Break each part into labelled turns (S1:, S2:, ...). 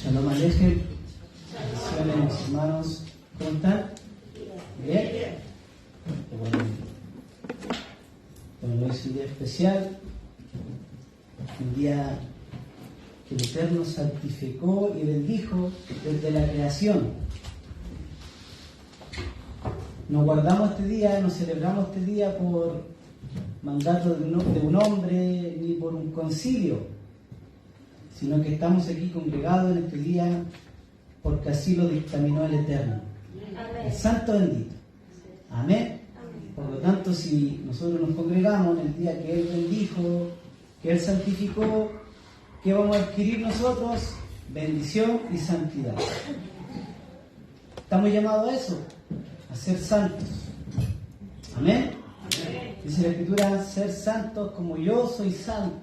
S1: Shalom Alejem. Bendiciones, hermanos. ¿Cómo están? ¿Bien? Bueno, hoy es un día especial, un día que el Eterno santificó y bendijo desde la creación. Nos guardamos este día, nos celebramos este día por mandato de un hombre ni por un concilio, sino que estamos aquí congregados en este día porque así lo dictaminó el Eterno. Amén. El Santo bendito. Amén. Amén. Por lo tanto, si nosotros nos congregamos en el día que Él bendijo, que Él santificó, ¿qué vamos a adquirir nosotros? Bendición y santidad. Estamos llamados a eso, a ser santos. Amén. Amén. Dice la Escritura, ser santos como yo soy santo.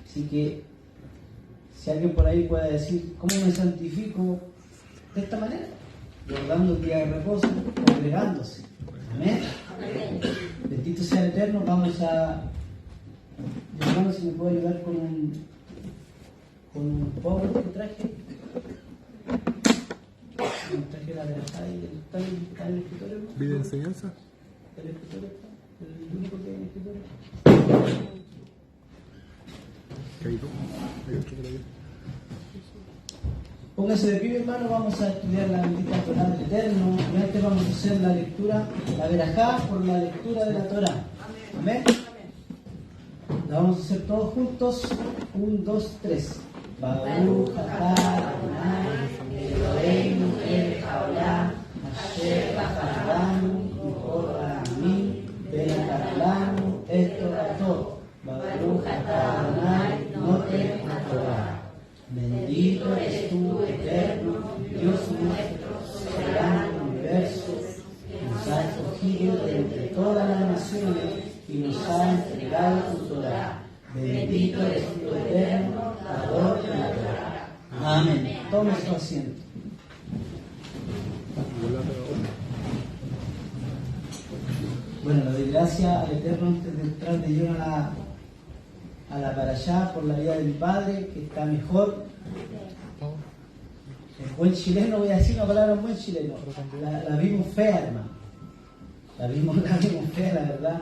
S1: Así que, si alguien por ahí puede decir, ¿cómo me santifico? De esta manera, guardando el día de reposo, congregándose. Amén. Amén. Bendito sea el Eterno. Vamos a, hermano, si me puede ayudar con un power que traje. Traje la verajá y está en el escritorio.
S2: ¿Vida de enseñanza?
S1: ¿El escritorio está? ¿El único que hay en el escritorio?
S2: Hay otro por ahí.
S1: Póngase de pie, hermano, vamos a estudiar la bendita Torá del Eterno. Y antes vamos a hacer la lectura, la verajá por la lectura de la Torá. Amén. La vamos a hacer todos juntos. 1, 2, 3. Baruch atah Adonai Eloheinu melech haolam asher bachar banu mikol ha'amim ונתן לנו את תורתו. Baruch atah Adonai noten haTorah. Bendito eres tú, Eterno, Dios nuestro, soberano del universo, que nos ha escogido de entre todas las naciones y nos ha entregado tu Torah. Bendito eres tú, Eterno, dador de la Torah. Amén. Tome su asiento. Bueno, le doy gracias al Eterno antes de entrar de lleno a la parashá por la vida de mi padre, que está mejor. En buen chileno voy a decir una palabra en buen chileno. La vimos fea, hermano. La vimos fea, la verdad.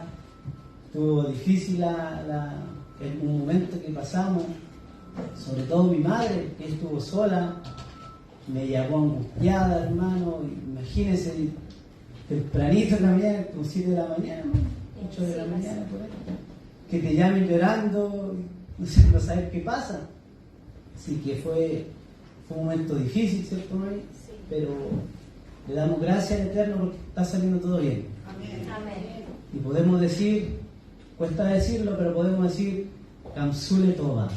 S1: Estuvo difícil en un momento que pasamos. Sobre todo mi madre, que estuvo sola. Me llamó angustiada, hermano. Imagínense, tempranito también, como 7 de la mañana, 8 de la mañana, por ahí. Que te llamen llorando, no sabes qué pasa. Así que fue un momento difícil, ¿cierto, Mari? Sí. Pero le damos gracias al Eterno porque está saliendo todo bien. Amén. Amén. Y podemos decir, cuesta decirlo, pero podemos decir, Kamsule Toba.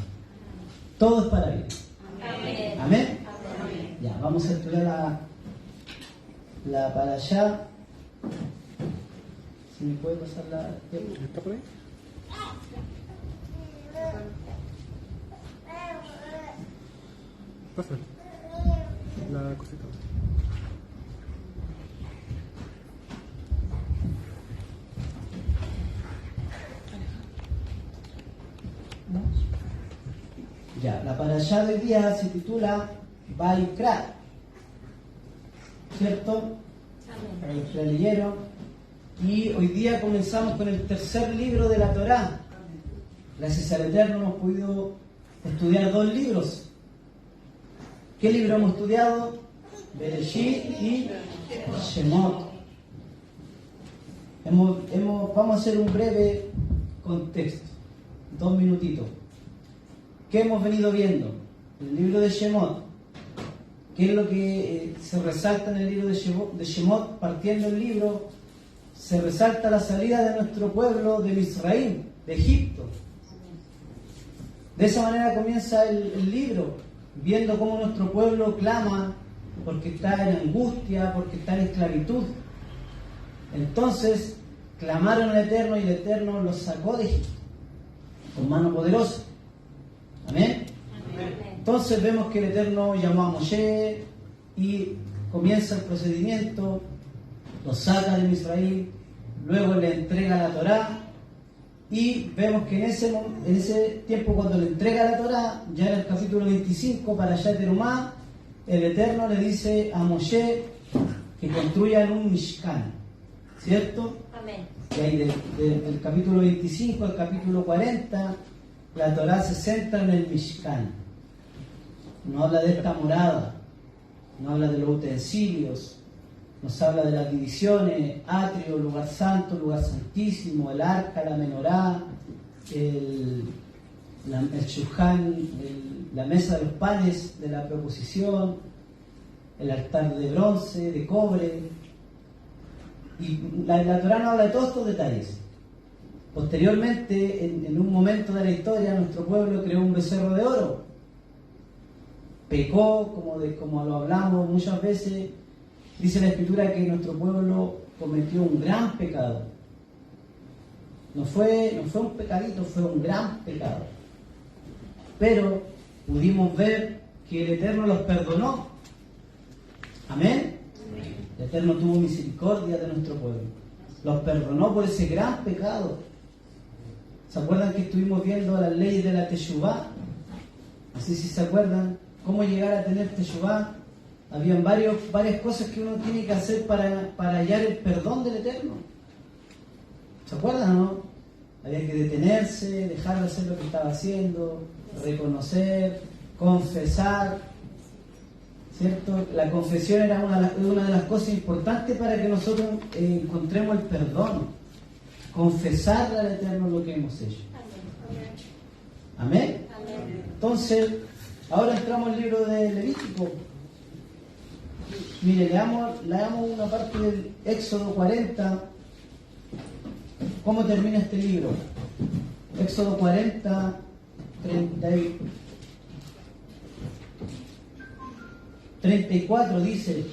S1: Todo es para bien. Amén. Amén. Amén. Ya, vamos a estudiar la parashá. Si me puede pasar la...
S2: ¿Está por ahí? Pasa la cosita.
S1: Ya, la parashá del día se titula Vaikra, ¿cierto? Vaikra leyeron. Y hoy día comenzamos con el tercer libro de la Torá. Gracias al Eterno hemos podido estudiar 2 libros. ¿Qué libro hemos estudiado? Bereshit y Shemot. Vamos a hacer un breve contexto, 2 minutitos. ¿Qué hemos venido viendo? El libro de Shemot. ¿Qué es lo que se resalta en el libro de Shemot? Partiendo el libro, se resalta la salida de nuestro pueblo de Israel, de Egipto. De esa manera comienza el libro, viendo cómo nuestro pueblo clama porque está en angustia, porque está en esclavitud. Entonces clamaron al Eterno y el Eterno los sacó de Egipto con mano poderosa. Amén. Entonces vemos que el Eterno llamó a Moshe y comienza el procedimiento, lo saca de Israel, luego le entrega la Torá Y vemos que en ese tiempo, cuando le entrega la Torá, ya en el capítulo 25, para allá Terumá, el Eterno le dice a Moshe que construyan un Mishkan, ¿cierto?
S3: Amén.
S1: Y ahí del capítulo 25 al capítulo 40, la Torá se centra en el Mishkan. No habla de esta morada, no habla de los utensilios, nos habla de las divisiones, atrio, lugar santo, lugar santísimo, el arca, la menorá, el shulchan, la mesa de los panes de la proposición, el altar de bronce, de cobre. Y la Torá no habla de todos estos detalles. Posteriormente, en un momento de la historia, nuestro pueblo creó un becerro de oro. Pecó, como lo hablamos muchas veces. Dice la Escritura que nuestro pueblo cometió un gran pecado. No fue un pecadito, fue un gran pecado. Pero pudimos ver que el Eterno los perdonó. Amén. El Eterno tuvo misericordia de nuestro pueblo. Los perdonó por ese gran pecado. ¿Se acuerdan que estuvimos viendo las leyes de la Teshuvá? Así, si se acuerdan, cómo llegar a tener Teshuvá. Habían varias cosas que uno tiene que hacer para hallar el perdón del Eterno. ¿Se acuerdan o no? Había que detenerse, dejar de hacer lo que estaba haciendo, reconocer, confesar. ¿Cierto? La confesión era una de las cosas importantes para que nosotros encontremos el perdón. Confesarle al Eterno lo que hemos hecho. ¿Amén?
S3: Amén.
S1: Entonces, ahora entramos al libro de Levítico. Mire, leamos una parte del Éxodo 40. ¿Cómo termina este libro? Éxodo 40, 34 dice: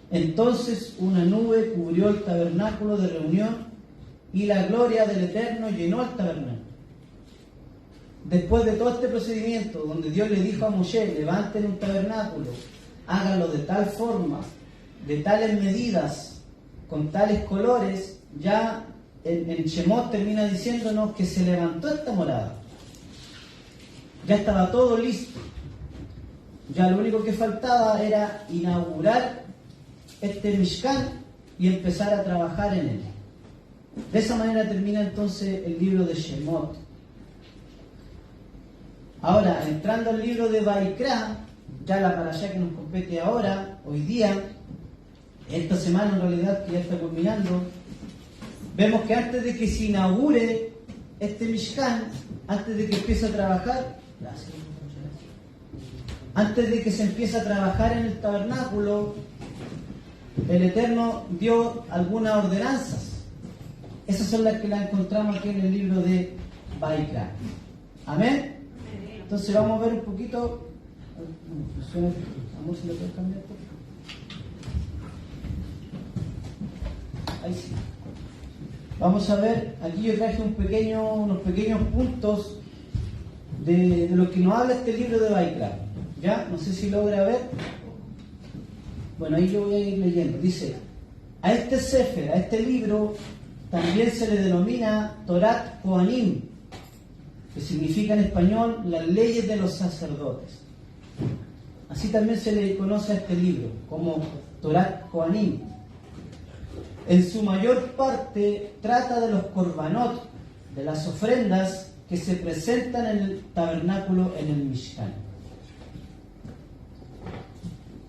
S1: entonces una nube cubrió el tabernáculo de reunión y la gloria del Eterno llenó el tabernáculo. Después de todo este procedimiento, donde Dios le dijo a Moshe: levanten un tabernáculo, háganlo de tal forma, de tales medidas, con tales colores, ya en Shemot termina diciéndonos que se levantó esta morada. Ya estaba todo listo. Ya lo único que faltaba era inaugurar este Mishkan y empezar a trabajar en él. De esa manera termina entonces el libro de Shemot. Ahora, entrando al libro de Vaikra, ya la parashá que nos compete ahora, hoy día, esta semana en realidad, que ya está culminando, vemos que antes de que se inaugure este Mishkan, antes de que empiece a trabajar, antes de que se empiece a trabajar en el tabernáculo, el Eterno dio algunas ordenanzas. Esas son las que las encontramos aquí en el libro de Vaikra. Amén. Entonces vamos a ver un poquito. Amor, si lo puedes cambiar. Ahí sí. Vamos a ver, aquí yo traje unos pequeños puntos de lo que nos habla este libro de Vaikra. ¿Ya? No sé si logra ver. Bueno, ahí yo voy a ir leyendo. Dice: a este Sefer, a este libro, también se le denomina Torat Kohanim, que significa en español las leyes de los sacerdotes. Así también se le conoce a este libro como Torat Kohanim. En su mayor parte trata de los korbanot, de las ofrendas que se presentan en el tabernáculo, en el Mishkan.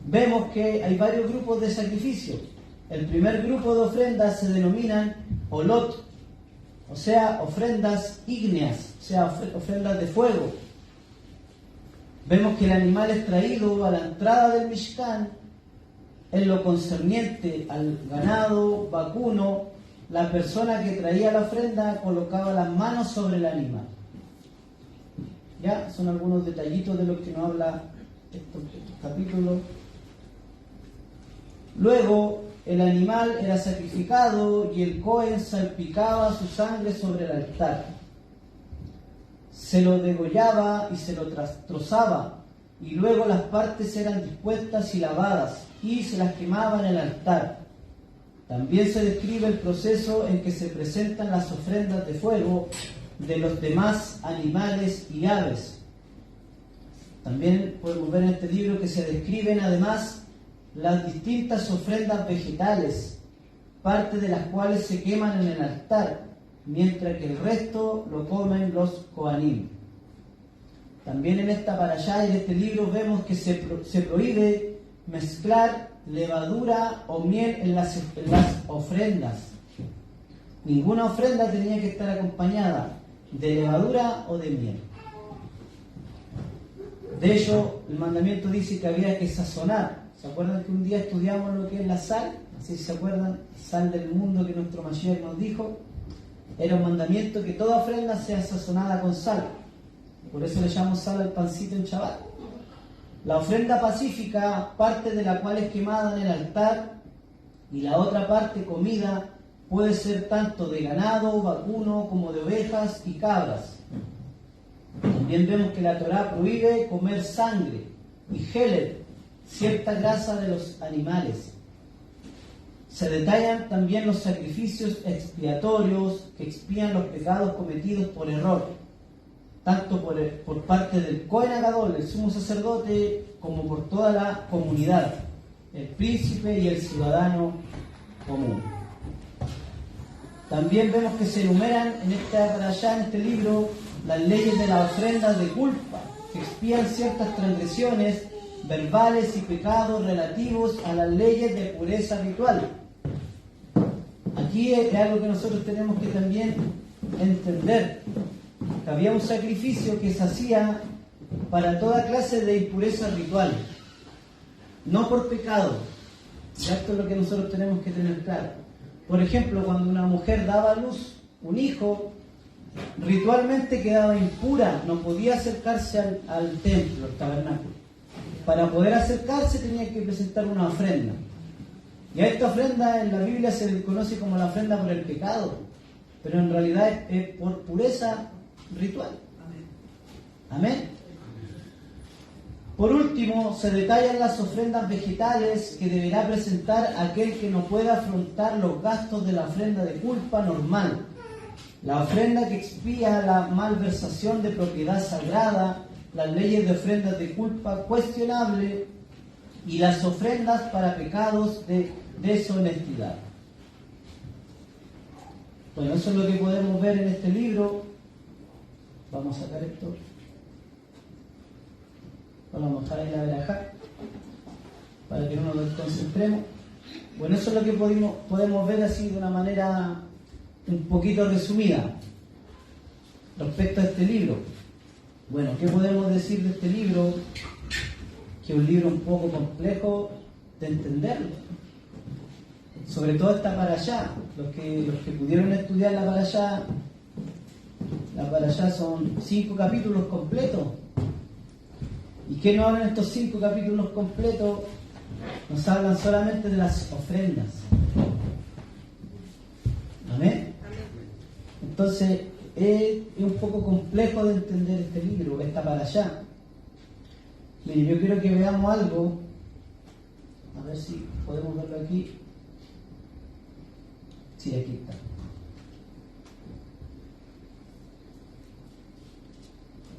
S1: Vemos que hay varios grupos de sacrificios. El primer grupo de ofrendas se denominan olot, o sea, ofrendas ígneas, o sea, ofrendas de fuego. Vemos que el animal es traído a la entrada del Mishkan. En lo concerniente al ganado vacuno, la persona que traía la ofrenda colocaba las manos sobre el animal. Ya, son algunos detallitos de lo que nos habla estos capítulos. Luego, el animal era sacrificado y el Cohen salpicaba su sangre sobre el altar. Se lo degollaba y se lo trozaba, y luego las partes eran dispuestas y lavadas, y se las quemaba en el altar. También se describe el proceso en que se presentan las ofrendas de fuego de los demás animales y aves. También podemos ver en este libro que se describen además las distintas ofrendas vegetales, parte de las cuales se queman en el altar, mientras que el resto lo comen los Kohanim. También en esta parashá y en este libro vemos que se prohíbe mezclar levadura o miel en las ofrendas. Ninguna ofrenda tenía que estar acompañada de levadura o de miel. De hecho, el mandamiento dice que había que sazonar. ¿Se acuerdan que un día estudiamos lo que es la sal? Así se acuerdan, sal del mundo que nuestro Mashiach nos dijo. Era un mandamiento que toda ofrenda sea sazonada con sal. Por eso le llamamos sal al pancito en Shabbat. La ofrenda pacífica, parte de la cual es quemada en el altar, y la otra parte comida, puede ser tanto de ganado, vacuno, como de ovejas y cabras. También vemos que la Torá prohíbe comer sangre y geled, cierta grasa de los animales. Se detallan también los sacrificios expiatorios que expían los pecados cometidos por error, tanto por parte del Kohen Gadol, el sumo sacerdote, como por toda la comunidad, el príncipe y el ciudadano común. También vemos que se enumeran en este libro las leyes de las ofrendas de culpa, que expían ciertas transgresiones verbales y pecados relativos a las leyes de pureza ritual. Aquí es algo que nosotros tenemos que también entender, que había un sacrificio que se hacía para toda clase de impureza ritual, no por pecado. Esto es lo que nosotros tenemos que tener claro. Por ejemplo, cuando una mujer daba a luz un hijo, ritualmente quedaba impura, no podía acercarse al templo, al tabernáculo. Para poder acercarse tenía que presentar una ofrenda. Y a esta ofrenda en la Biblia se le conoce como la ofrenda por el pecado, pero en realidad es por pureza ritual. Amén. Por último, se detallan las ofrendas vegetales que deberá presentar aquel que no pueda afrontar los gastos de la ofrenda de culpa normal. La ofrenda que expía la malversación de propiedad sagrada, las leyes de ofrendas de culpa cuestionable y las ofrendas para pecados de deshonestidad. Bueno, eso es lo que podemos ver en este libro. Vamos a sacar esto. Vamos a dejar ahí la verajá para que no nos concentremos. Bueno, eso es lo que podemos ver así de una manera un poquito resumida respecto a este libro. Bueno, ¿qué podemos decir de este libro? Que es un libro un poco complejo de entenderlo. Sobre todo esta parashá. Los que pudieron estudiar la parashá son 5 capítulos completos. ¿Y qué nos hablan estos 5 capítulos completos? Nos hablan solamente de las ofrendas. Amén. Entonces, es un poco complejo de entender este libro, esta parashá. Mire, yo quiero que veamos algo. A ver si podemos verlo aquí. Sí, aquí está.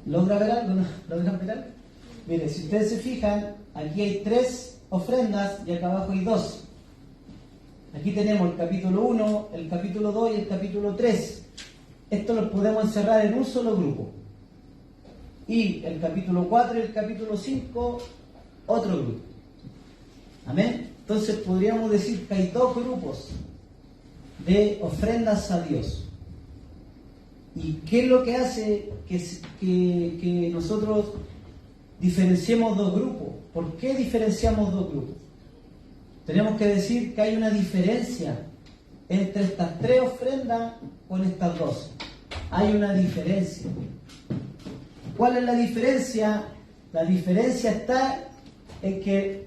S1: ¿Logra ver algo? ¿No? ¿Logran ver algo? Mire, si ustedes se fijan, aquí hay 3 ofrendas y acá abajo hay 2. Aquí tenemos el capítulo 1, el capítulo 2 y el capítulo 3. Esto los podemos encerrar en un solo grupo. Y el capítulo 4 y el capítulo 5, otro grupo. Amén. Entonces podríamos decir que hay 2 grupos de ofrendas a Dios. ¿Y qué es lo que hace que nosotros diferenciemos 2 grupos? ¿Por qué diferenciamos 2 grupos? Tenemos que decir que hay una diferencia entre estas 3 ofrendas con estas 2. Hay una diferencia. ¿Cuál es la diferencia? La diferencia está en que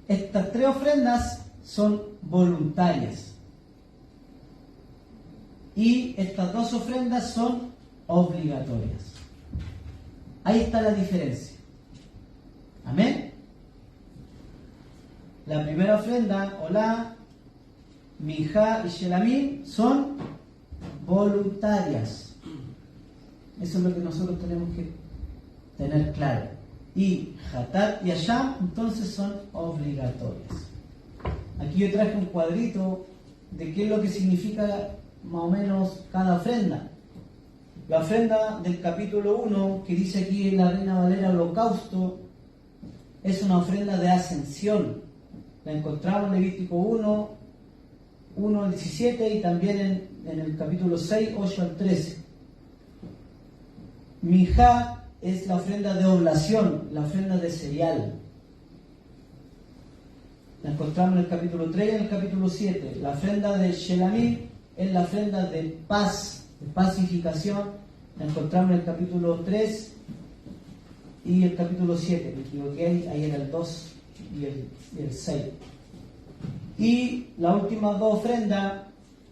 S1: estas 3 ofrendas son voluntarias. Y estas 2 ofrendas son obligatorias. Ahí está la diferencia. Amén. La primera ofrenda, Olá, Minjá y Shelamim son voluntarias. Eso es lo que nosotros tenemos que tener claro. Y Hatat y Asham entonces son obligatorias. Aquí yo traje un cuadrito de qué es lo que significa más o menos cada ofrenda. La ofrenda del capítulo 1, que dice aquí en la Reina Valera Holocausto, es una ofrenda de ascensión. La encontramos en Levítico 1 al 17 y también en el capítulo 6, 8 al 13. Minjá es la ofrenda de oblación, la ofrenda de cereal. La encontramos en el capítulo 3 y en el capítulo 7. La ofrenda de Shelamim es la ofrenda de paz, de pacificación. La encontramos en el capítulo 3 y el capítulo 7. Me equivoqué, ahí era el 2 y el 6. Y las últimas dos ofrendas,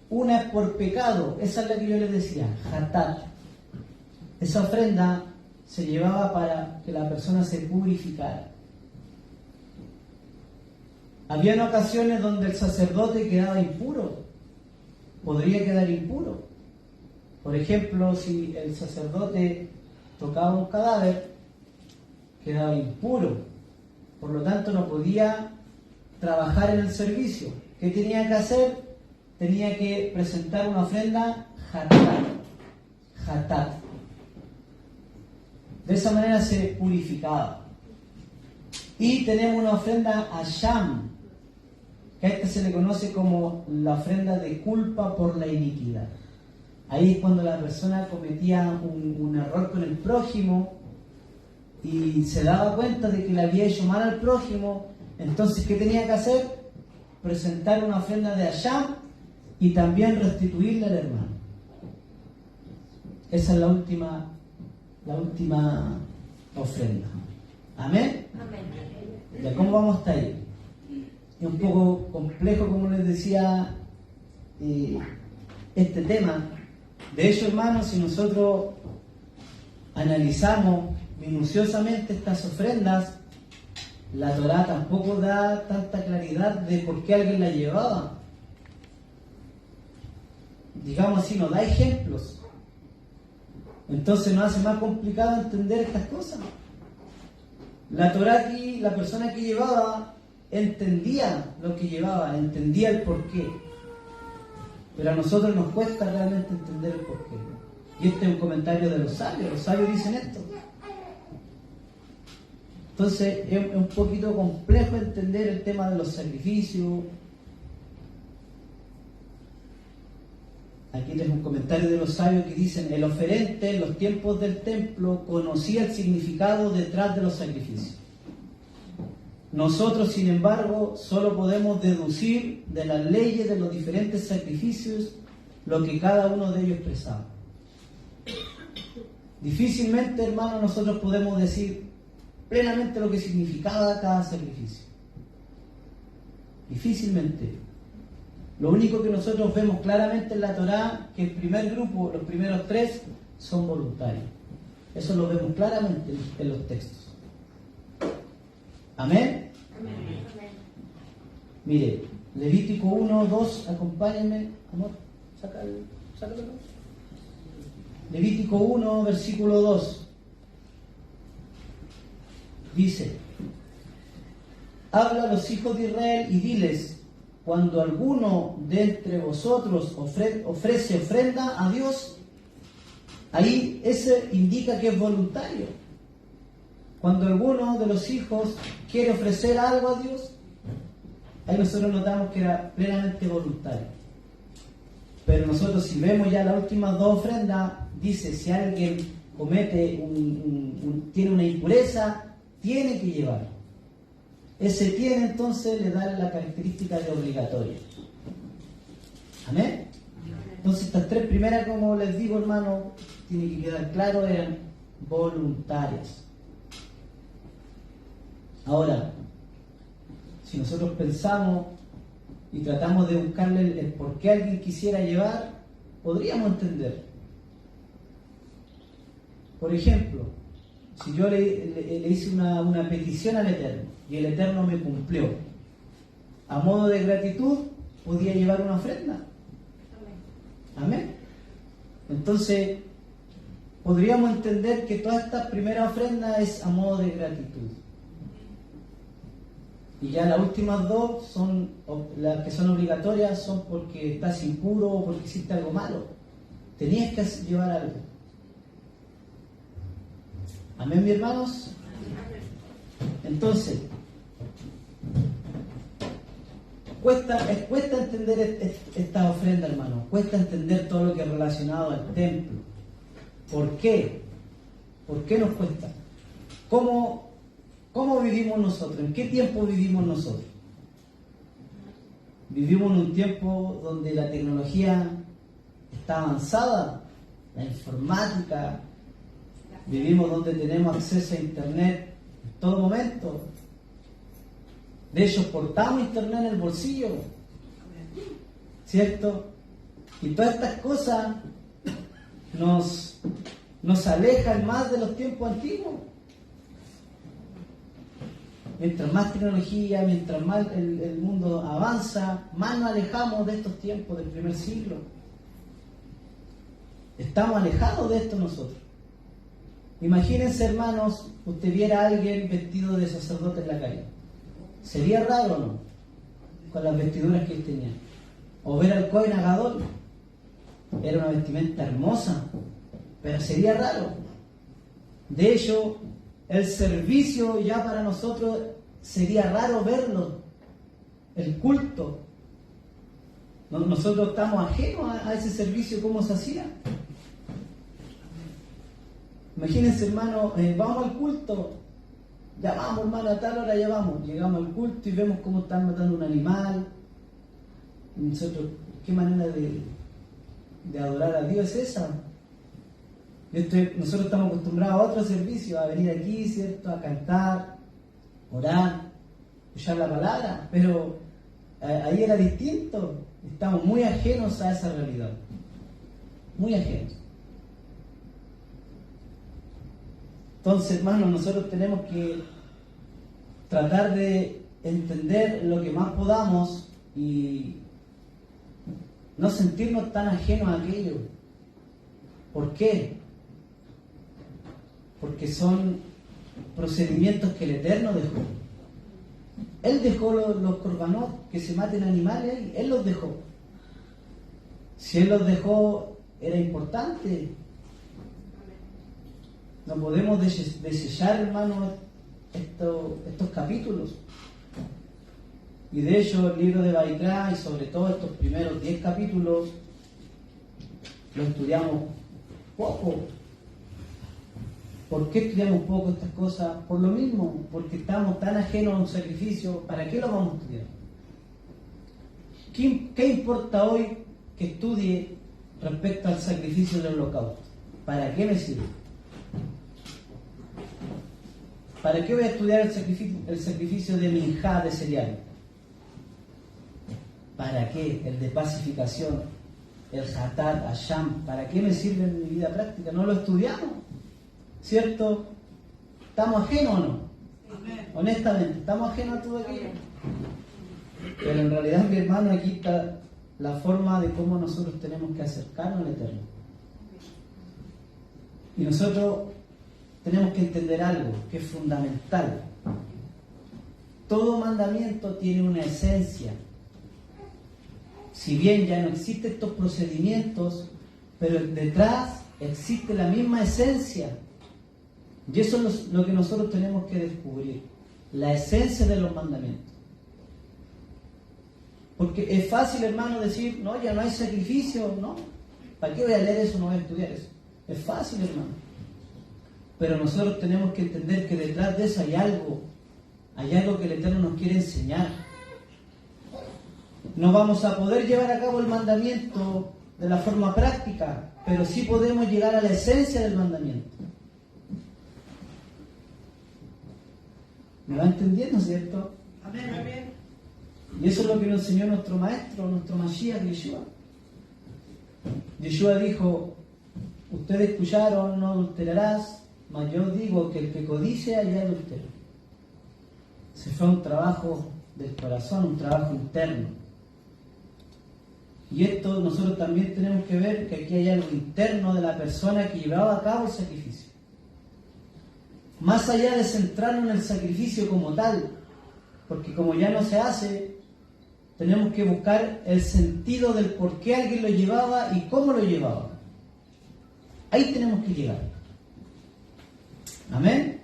S1: una es por pecado, esa es la que yo les decía, Hatat. Esa ofrenda se llevaba para que la persona se purificara. Habían ocasiones donde el sacerdote quedaba impuro, podría quedar impuro. Por ejemplo, si el sacerdote tocaba un cadáver, quedaba impuro, por lo tanto no podía trabajar en el servicio. ¿Qué tenía que hacer? Tenía que presentar una ofrenda Hatat. De esa manera se purificaba. Y tenemos una ofrenda Asham, que a esta se le conoce como la ofrenda de culpa por la iniquidad. Ahí es cuando la persona cometía un error con el prójimo y se daba cuenta de que le había hecho mal al prójimo. Entonces, ¿qué tenía que hacer? Presentar una ofrenda de Asham y también restituirle al hermano. Esa es la última ofrenda. ¿Amén? Amén. ¿Ya cómo vamos hasta ahí? Es un poco complejo, como les decía, este tema. De hecho, hermanos, si nosotros analizamos minuciosamente estas ofrendas, la Torá tampoco da tanta claridad de por qué alguien la llevaba. Digamos así, nos da ejemplos. Entonces nos hace más complicado entender estas cosas. La Torá aquí, la persona que llevaba, entendía lo que llevaba, entendía el porqué. Pero a nosotros nos cuesta realmente entender el porqué. Y este es un comentario de los sabios dicen esto. Entonces es un poquito complejo entender el tema de los sacrificios. Aquí tenemos un comentario de los sabios que dicen: el oferente en los tiempos del templo conocía el significado detrás de los sacrificios. Nosotros, sin embargo, solo podemos deducir de las leyes de los diferentes sacrificios lo que cada uno de ellos expresaba. Difícilmente, hermano, nosotros podemos decir plenamente lo que significaba cada sacrificio. Difícilmente. Lo único que nosotros vemos claramente en la Torá, que el primer grupo, los primeros 3, son voluntarios. Eso lo vemos claramente en los textos. ¿Amén? Amén. Mire, Levítico 1, 2, acompáñenme, amor, sácalo. Levítico 1, versículo 2. Dice: habla a los hijos de Israel y diles: cuando alguno de entre vosotros ofrece ofrenda a Dios, ahí ese indica que es voluntario. Cuando alguno de los hijos quiere ofrecer algo a Dios, ahí nosotros notamos que era plenamente voluntario. Pero nosotros, si vemos ya las últimas dos ofrendas, dice: si alguien comete tiene una impureza, tiene que llevarlo. Ese tiene, entonces le da la característica de obligatorio. ¿Amén? Entonces estas 3 primeras, como les digo, hermano, tiene que quedar claro, eran voluntarias. Ahora, si nosotros pensamos y tratamos de buscarle el por qué alguien quisiera llevar, podríamos entender. Por ejemplo, si yo le hice una petición al Eterno y el Eterno me cumplió, a modo de gratitud, podía llevar una ofrenda. Amén. Entonces, podríamos entender que toda esta primera ofrenda es a modo de gratitud. Y ya las últimas dos son las que son obligatorias, son porque estás impuro o porque hiciste algo malo. Tenías que llevar algo. Amén, mis hermanos. Entonces, cuesta entender esta ofrenda, hermano. Cuesta entender todo lo que es relacionado al templo. ¿Por qué? ¿Por qué nos cuesta? ¿Cómo vivimos nosotros? ¿En qué tiempo vivimos nosotros? Vivimos en un tiempo donde la tecnología está avanzada, la informática. Vivimos donde tenemos acceso a internet en todo momento. De hecho, portamos internet en el bolsillo, ¿cierto? Y todas estas cosas nos alejan más de los tiempos antiguos. Mientras más tecnología, mientras más el mundo avanza, más nos alejamos de estos tiempos del primer siglo. Estamos alejados de esto nosotros. Imagínense, hermanos, usted viera a alguien vestido de sacerdote en la calle. ¿Sería raro o no? Con las vestiduras que él tenía. O ver al Cohen Agadol. Era una vestimenta hermosa, pero sería raro. De hecho, el servicio ya para nosotros sería raro verlo. El culto. Nosotros estamos ajenos a ese servicio, cómo se hacía. Imagínense, hermano, vamos al culto. Ya vamos, hermano, a tal hora ya vamos. Llegamos al culto y vemos cómo están matando un animal. Y nosotros, ¿qué manera de adorar a Dios es esa? Nosotros estamos acostumbrados a otro servicio, a venir aquí, ¿cierto? A cantar, orar, escuchar la palabra, pero ahí era distinto. Estamos muy ajenos a esa realidad. Muy ajenos. Entonces, hermanos, nosotros tenemos que tratar de entender lo que más podamos y no sentirnos tan ajenos a aquello. ¿Por qué? Porque son procedimientos que el Eterno dejó. Él dejó los corbanot, que se maten animales, Él los dejó. Si Él los dejó, era importante. No podemos desechar, hermanos, estos capítulos. Y de hecho, el libro de Vaikra, y sobre todo estos primeros 10 capítulos, lo estudiamos poco. ¿Por qué estudiamos poco estas cosas? Por lo mismo, porque estamos tan ajenos a un sacrificio. ¿Para qué lo vamos a estudiar? ¿Qué importa hoy que estudie respecto al sacrificio del holocausto? ¿Para qué me sirve? ¿Para qué voy a estudiar el sacrificio de minjá, de cereal? ¿Para qué? El de pacificación, el hatat, asham. ¿Para qué me sirve en mi vida práctica? No lo estudiamos, ¿cierto? ¿Estamos ajenos o no? Amén. Honestamente, ¿estamos ajenos a todo aquello? Pero en realidad, mi hermano, aquí está la forma de cómo nosotros tenemos que acercarnos al Eterno. Y nosotros tenemos que entender algo que es fundamental. Todo mandamiento tiene una esencia. Si bien ya no existen estos procedimientos, pero detrás existe la misma esencia. Y eso es lo que nosotros tenemos que descubrir. La esencia de los mandamientos. Porque es fácil, hermano, decir, no, ya no hay sacrificio, ¿no? ¿Para qué voy a leer eso? No voy a estudiar eso. Es fácil, hermano. Pero nosotros tenemos que entender que detrás de eso hay algo que el Eterno nos quiere enseñar. No vamos a poder llevar a cabo el mandamiento de la forma práctica, pero sí podemos llegar a la esencia del mandamiento. ¿Me va entendiendo, cierto?
S3: Amén, amén.
S1: Y eso es lo que nos enseñó nuestro maestro, nuestro Mashiach, Yeshua. Yeshua dijo, ustedes escucharon, no adulterarás, mas yo digo que el que codicia ya adulteró. Ese fue un trabajo del corazón, un trabajo interno. Y esto nosotros también tenemos que ver que aquí hay algo interno de la persona que llevaba a cabo el sacrificio. Más allá de centrarnos en el sacrificio como tal, porque como ya no se hace, tenemos que buscar el sentido del por qué alguien lo llevaba y cómo lo llevaba. Ahí tenemos que llegar. ¿Amén?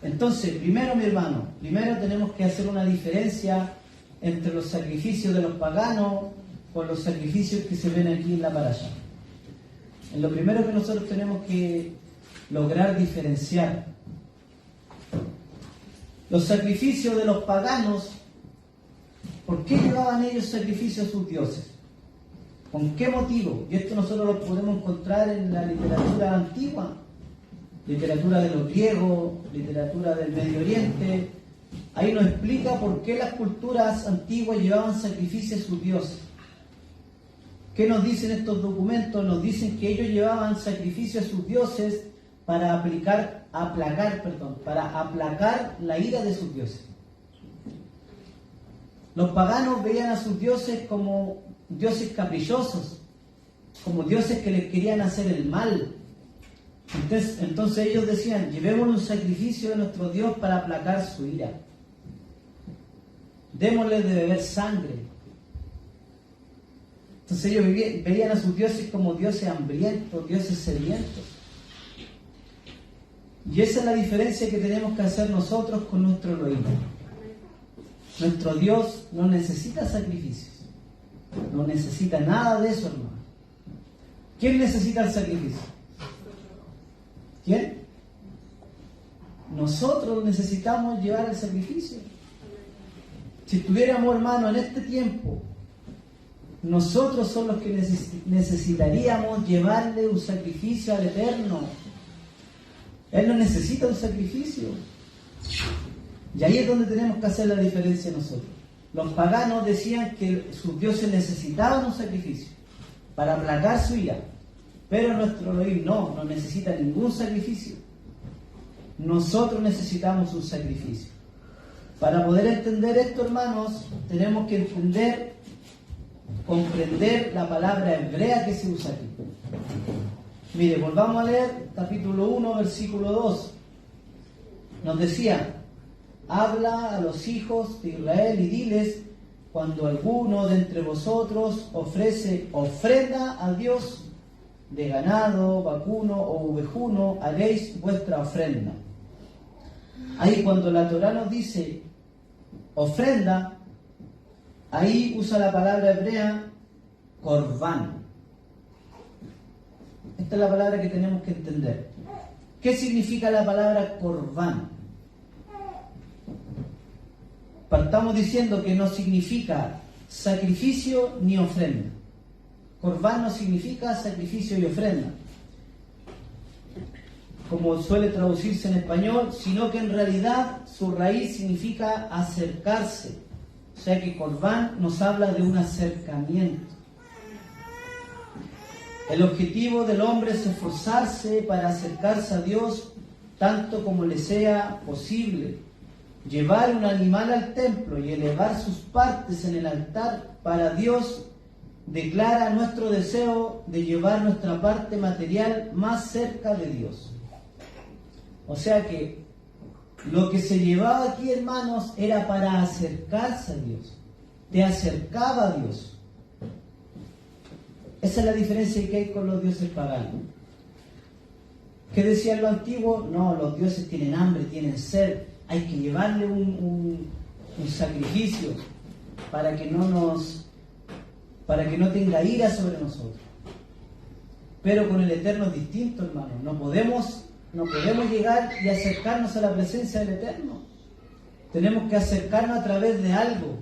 S1: Entonces, primero, mi hermano, tenemos que hacer una diferencia entre los sacrificios de los paganos con los sacrificios que se ven aquí en la parasha. En lo primero que nosotros tenemos que lograr diferenciar los sacrificios de los paganos. ¿Por qué llevaban ellos sacrificios a sus dioses? ¿Con qué motivo? Y esto nosotros lo podemos encontrar en la literatura antigua, literatura de los griegos, literatura del Medio Oriente. Ahí nos explica por qué las culturas antiguas llevaban sacrificios a sus dioses. ¿Qué nos dicen estos documentos? Nos dicen que ellos llevaban sacrificios a sus dioses para aplacar la ira de sus dioses. Los paganos veían a sus dioses como dioses caprichosos, como dioses que les querían hacer el mal. Entonces ellos decían, llevémosle un sacrificio a nuestro Dios para aplacar su ira. Démosle de beber sangre. Entonces ellos veían a sus dioses como dioses hambrientos, dioses sedientos. Y esa es la diferencia que tenemos que hacer nosotros con nuestro Elohim. Nuestro Dios no necesita sacrificios. No necesita nada de eso, hermano. ¿Quién necesita el sacrificio? ¿Quién? Nosotros necesitamos llevar el sacrificio. Si estuviéramos, hermano, en este tiempo, nosotros somos los que necesitaríamos llevarle un sacrificio al Eterno. Él no necesita un sacrificio. Y ahí es donde tenemos que hacer la diferencia nosotros. Los paganos decían que sus dioses necesitaban un sacrificio para aplacar su ira. Pero nuestro Elohim no necesita ningún sacrificio. Nosotros necesitamos un sacrificio. Para poder entender esto, hermanos, tenemos que comprender la palabra hebrea que se usa aquí. Mire, volvamos a leer capítulo 1, versículo 2. Nos decía, habla a los hijos de Israel y diles, cuando alguno de entre vosotros ofrece ofrenda a Dios de ganado, vacuno o ovejuno, haréis vuestra ofrenda. Ahí cuando la Torá nos dice ofrenda, ahí usa la palabra hebrea korban. Esta es la palabra que tenemos que entender. ¿Qué significa la palabra korban? Partamos diciendo que no significa sacrificio ni ofrenda. Korban no significa sacrificio y ofrenda, como suele traducirse en español, sino que en realidad su raíz significa acercarse. O sea que korban nos habla de un acercamiento. El objetivo del hombre es esforzarse para acercarse a Dios tanto como le sea posible. Llevar un animal al templo y elevar sus partes en el altar para Dios declara nuestro deseo de llevar nuestra parte material más cerca de Dios. O sea que lo que se llevaba aquí, hermanos, era para acercarse a Dios. Te acercaba a Dios. Esa es la diferencia que hay con los dioses paganos. ¿Qué decía lo antiguo? No, los dioses tienen hambre, tienen sed. Hay que llevarle un sacrificio para que no tenga ira sobre nosotros. Pero con el Eterno es distinto, hermano. No podemos llegar y acercarnos a la presencia del Eterno. Tenemos que acercarnos a través de algo.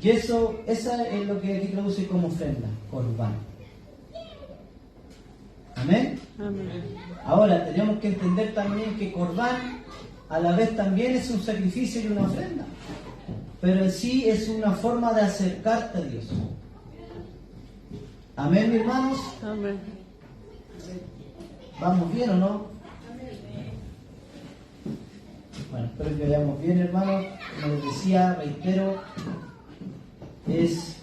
S1: Y esa es lo que aquí traduce como ofrenda, korban. ¿Amén? Amén. Ahora, tenemos que entender también que korban a la vez también es un sacrificio y una ofrenda. Pero en sí es una forma de acercarte a Dios. ¿Amén, mis hermanos?
S3: Amén.
S1: ¿Vamos bien o no? Bueno, espero que vayamos bien, hermanos. Como les decía, reitero, es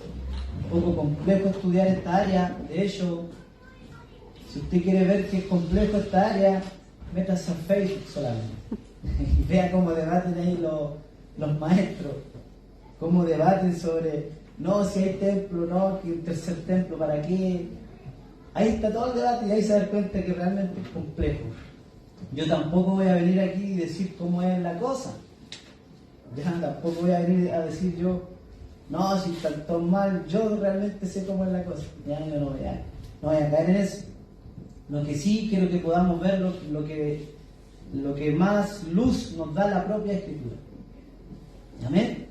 S1: un poco complejo estudiar esta área. De hecho, si usted quiere ver que es complejo esta área, métase a Facebook solamente y vea cómo debaten ahí los maestros, cómo debaten sobre, no, si hay templo, no, que un tercer templo, ¿para qué? Ahí está todo el debate y ahí se da cuenta que realmente es complejo. Yo tampoco voy a venir aquí y decir cómo es la cosa. Ya tampoco voy a venir a decir yo, no, si está todo mal, yo realmente sé cómo es la cosa. Ya yo no voy a caer en eso. Lo que sí quiero que podamos ver lo que más luz nos da la propia Escritura. Amén.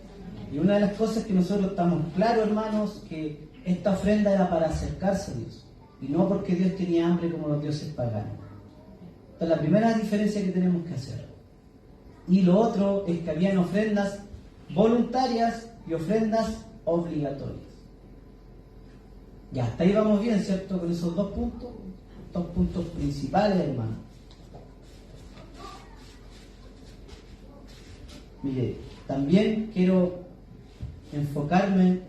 S1: Y una de las cosas que nosotros estamos claros, hermanos, que esta ofrenda era para acercarse a Dios. Y no porque Dios tenía hambre como los dioses paganos. Esta es la primera diferencia que tenemos que hacer. Y lo otro es que habían ofrendas voluntarias y ofrendas obligatorias. Ya, hasta ahí vamos bien, ¿cierto? Con esos dos puntos principales, hermano. Mire, también quiero enfocarme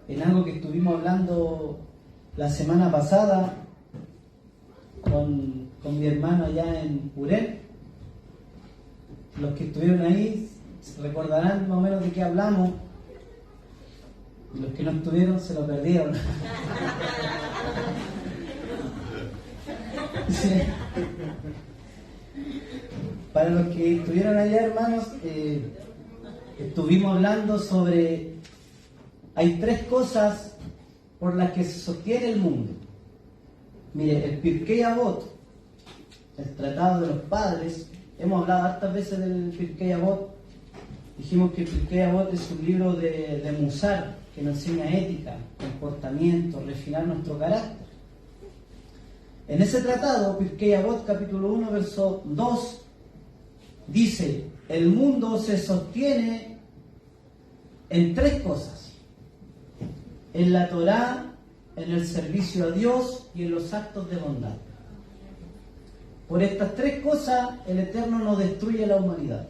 S1: en algo que estuvimos hablando la semana pasada con mi hermano allá en Purén. Los que estuvieron ahí recordarán más o menos de qué hablamos, y los que no estuvieron se lo perdieron. Sí. Para los que estuvieron allá, hermanos, estuvimos hablando sobre, hay tres cosas por las que se sostiene el mundo. Mire, el Pirkei Avot, el Tratado de los Padres. Hemos hablado hartas veces del Pirkei Avot. Dijimos que el Pirkei Avot es un libro de Musar, que nos enseña ética, comportamiento, refinar nuestro carácter. En ese tratado, Pirkei Avot, capítulo 1, verso 2, dice, el mundo se sostiene en tres cosas: en la Torá, en el servicio a Dios y en los actos de bondad. Por estas tres cosas, el Eterno no destruye la humanidad,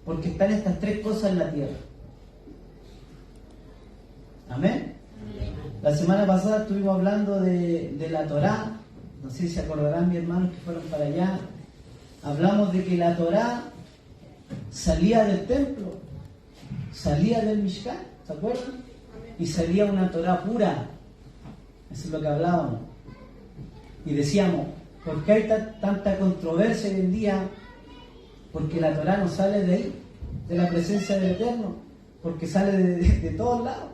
S1: porque están estas tres cosas en la tierra. Amén. La semana pasada estuvimos hablando de la Torá. No sé si se acordarán mis hermanos que fueron para allá. Hablamos de que la Torá salía del templo, salía del Mishkan, ¿se acuerdan? Y salía una Torá pura. Eso es lo que hablábamos. Y decíamos, ¿por qué hay tanta controversia hoy en día? Porque la Torá no sale de ahí, de la presencia del Eterno, porque sale de todos lados.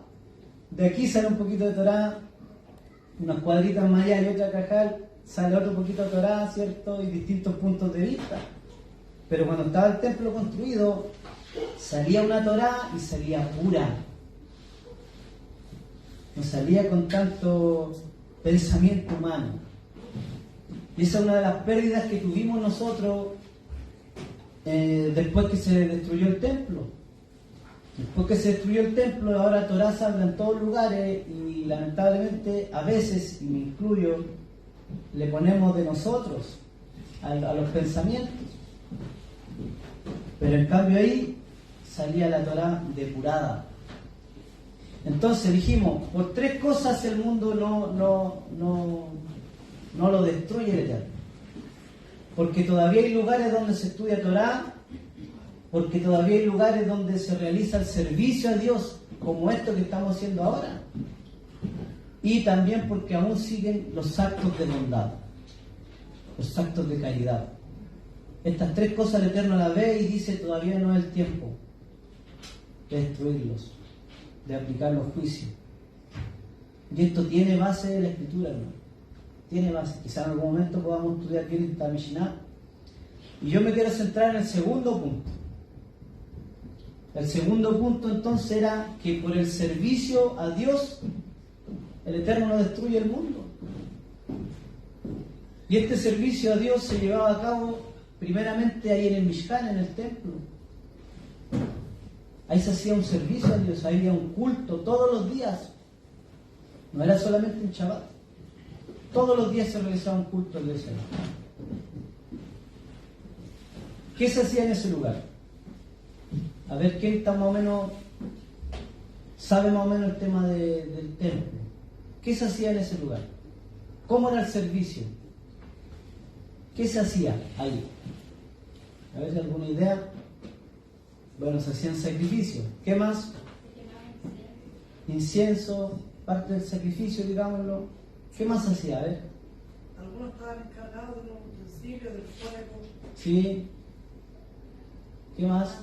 S1: De aquí sale un poquito de Torá, unas cuadritas más allá y otra cajal, sale otro poquito de Torá, ¿cierto? Y distintos puntos de vista. Pero cuando estaba el templo construido, salía una Torá y salía pura. No salía con tanto pensamiento humano. Y esa es una de las pérdidas que tuvimos nosotros después que se destruyó el templo. Después que se destruyó el templo, ahora Torá se habla en todos lugares y lamentablemente a veces, y me incluyo, le ponemos de nosotros a los pensamientos. Pero en cambio ahí salía la Torá depurada. Entonces dijimos, por tres cosas el mundo no lo destruye el Eterno. Porque todavía hay lugares donde se estudia Torá, porque todavía hay lugares donde se realiza el servicio a Dios, como esto que estamos haciendo ahora. Y también porque aún siguen los actos de bondad, los actos de caridad. Estas tres cosas el Eterno las ve y dice, todavía no es el tiempo de destruirlos, de aplicar los juicios. Y esto tiene base en la Escritura, hermano. Tiene base. Quizá en algún momento podamos estudiar bien esta Mishnah. Y yo me quiero centrar en el segundo punto. El segundo punto entonces era que por el servicio a Dios, el Eterno no destruye el mundo. Y este servicio a Dios se llevaba a cabo primeramente ahí en el Mishkan, en el templo. Ahí se hacía un servicio a Dios, ahí había un culto todos los días. No era solamente un Shabbat. Todos los días se realizaba un culto al Dios. ¿Qué se hacía en ese lugar? A ver, ¿quién está más o menos sabe más o menos el tema del templo. ¿Qué se hacía en ese lugar? ¿Cómo era el servicio? ¿Qué se hacía ahí? A ver, ¿alguna idea? Bueno, se hacían sacrificios. ¿Qué más? Incienso, parte del sacrificio, digámoslo. ¿Qué más se hacía? A ver.
S3: Algunos estaban encargados de los utensilios, del fuego.
S1: Sí. ¿Qué más?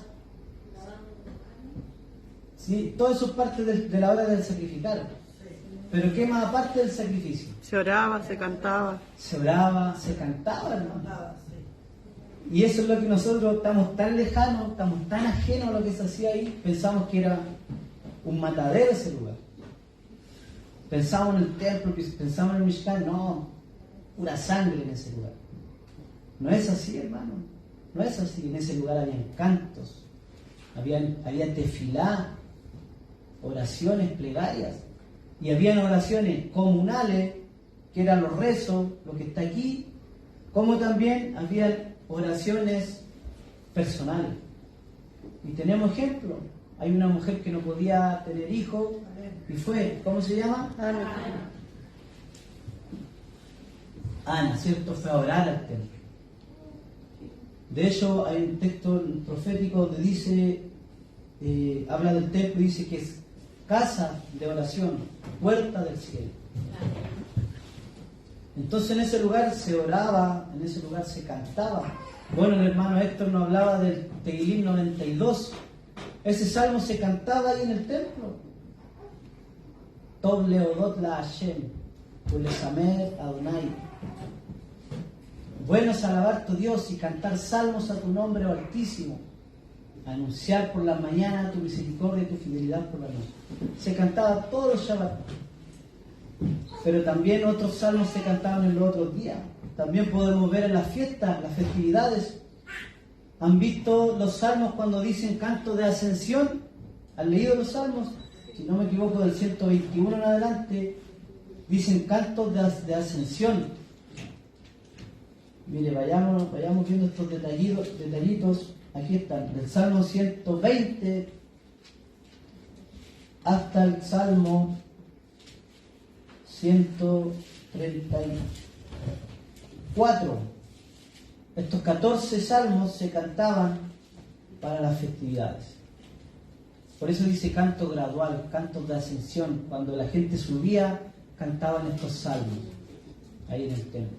S1: Sí, todo eso es parte de la hora del sacrificar. Pero ¿qué más aparte del sacrificio?
S4: Se oraba, se cantaba.
S1: Se oraba, se cantaba, hermano.
S3: Nada, sí.
S1: Y eso es lo que nosotros estamos tan lejanos, estamos tan ajenos a lo que se hacía ahí, pensamos que era un matadero ese lugar. Pensamos en el templo, pensamos en el Mishkan, no, pura sangre en ese lugar. No es así, hermano, no es así. En ese lugar había cantos, había tefilá, oraciones, plegarias, y habían oraciones comunales, que eran los rezos, lo que está aquí, como también había oraciones personales. Y tenemos ejemplos. Hay una mujer que no podía tener hijos y fue, ¿cómo se llama? Ana, ¿cierto? Fue a orar al templo. De hecho, hay un texto profético donde dice, habla del templo y dice que es casa de oración, puerta del cielo. Entonces en ese lugar se oraba, en ese lugar se cantaba. Bueno, el hermano Héctor nos hablaba del Tehilim 92. Ese salmo se cantaba ahí en el templo. Tov leodot la Hashem, ulesamer Adonai. Bueno es alabar tu Dios y cantar salmos a tu nombre, oh Altísimo. Anunciar por la mañana tu misericordia y tu fidelidad por la noche. Se cantaba todos los Shabbat. Pero también otros salmos se cantaban en los otros días. También podemos ver en las fiestas, las festividades. ¿Han visto los salmos cuando dicen canto de ascensión? ¿Han leído los salmos? Si no me equivoco, del 121 en adelante, dicen cantos de ascensión. Mire, vayamos viendo estos detallitos. Aquí están, del Salmo 120 hasta el Salmo 134. Estos 14 salmos se cantaban para las festividades. Por eso dice canto gradual, cantos de ascensión. Cuando la gente subía, cantaban estos salmos ahí en el templo.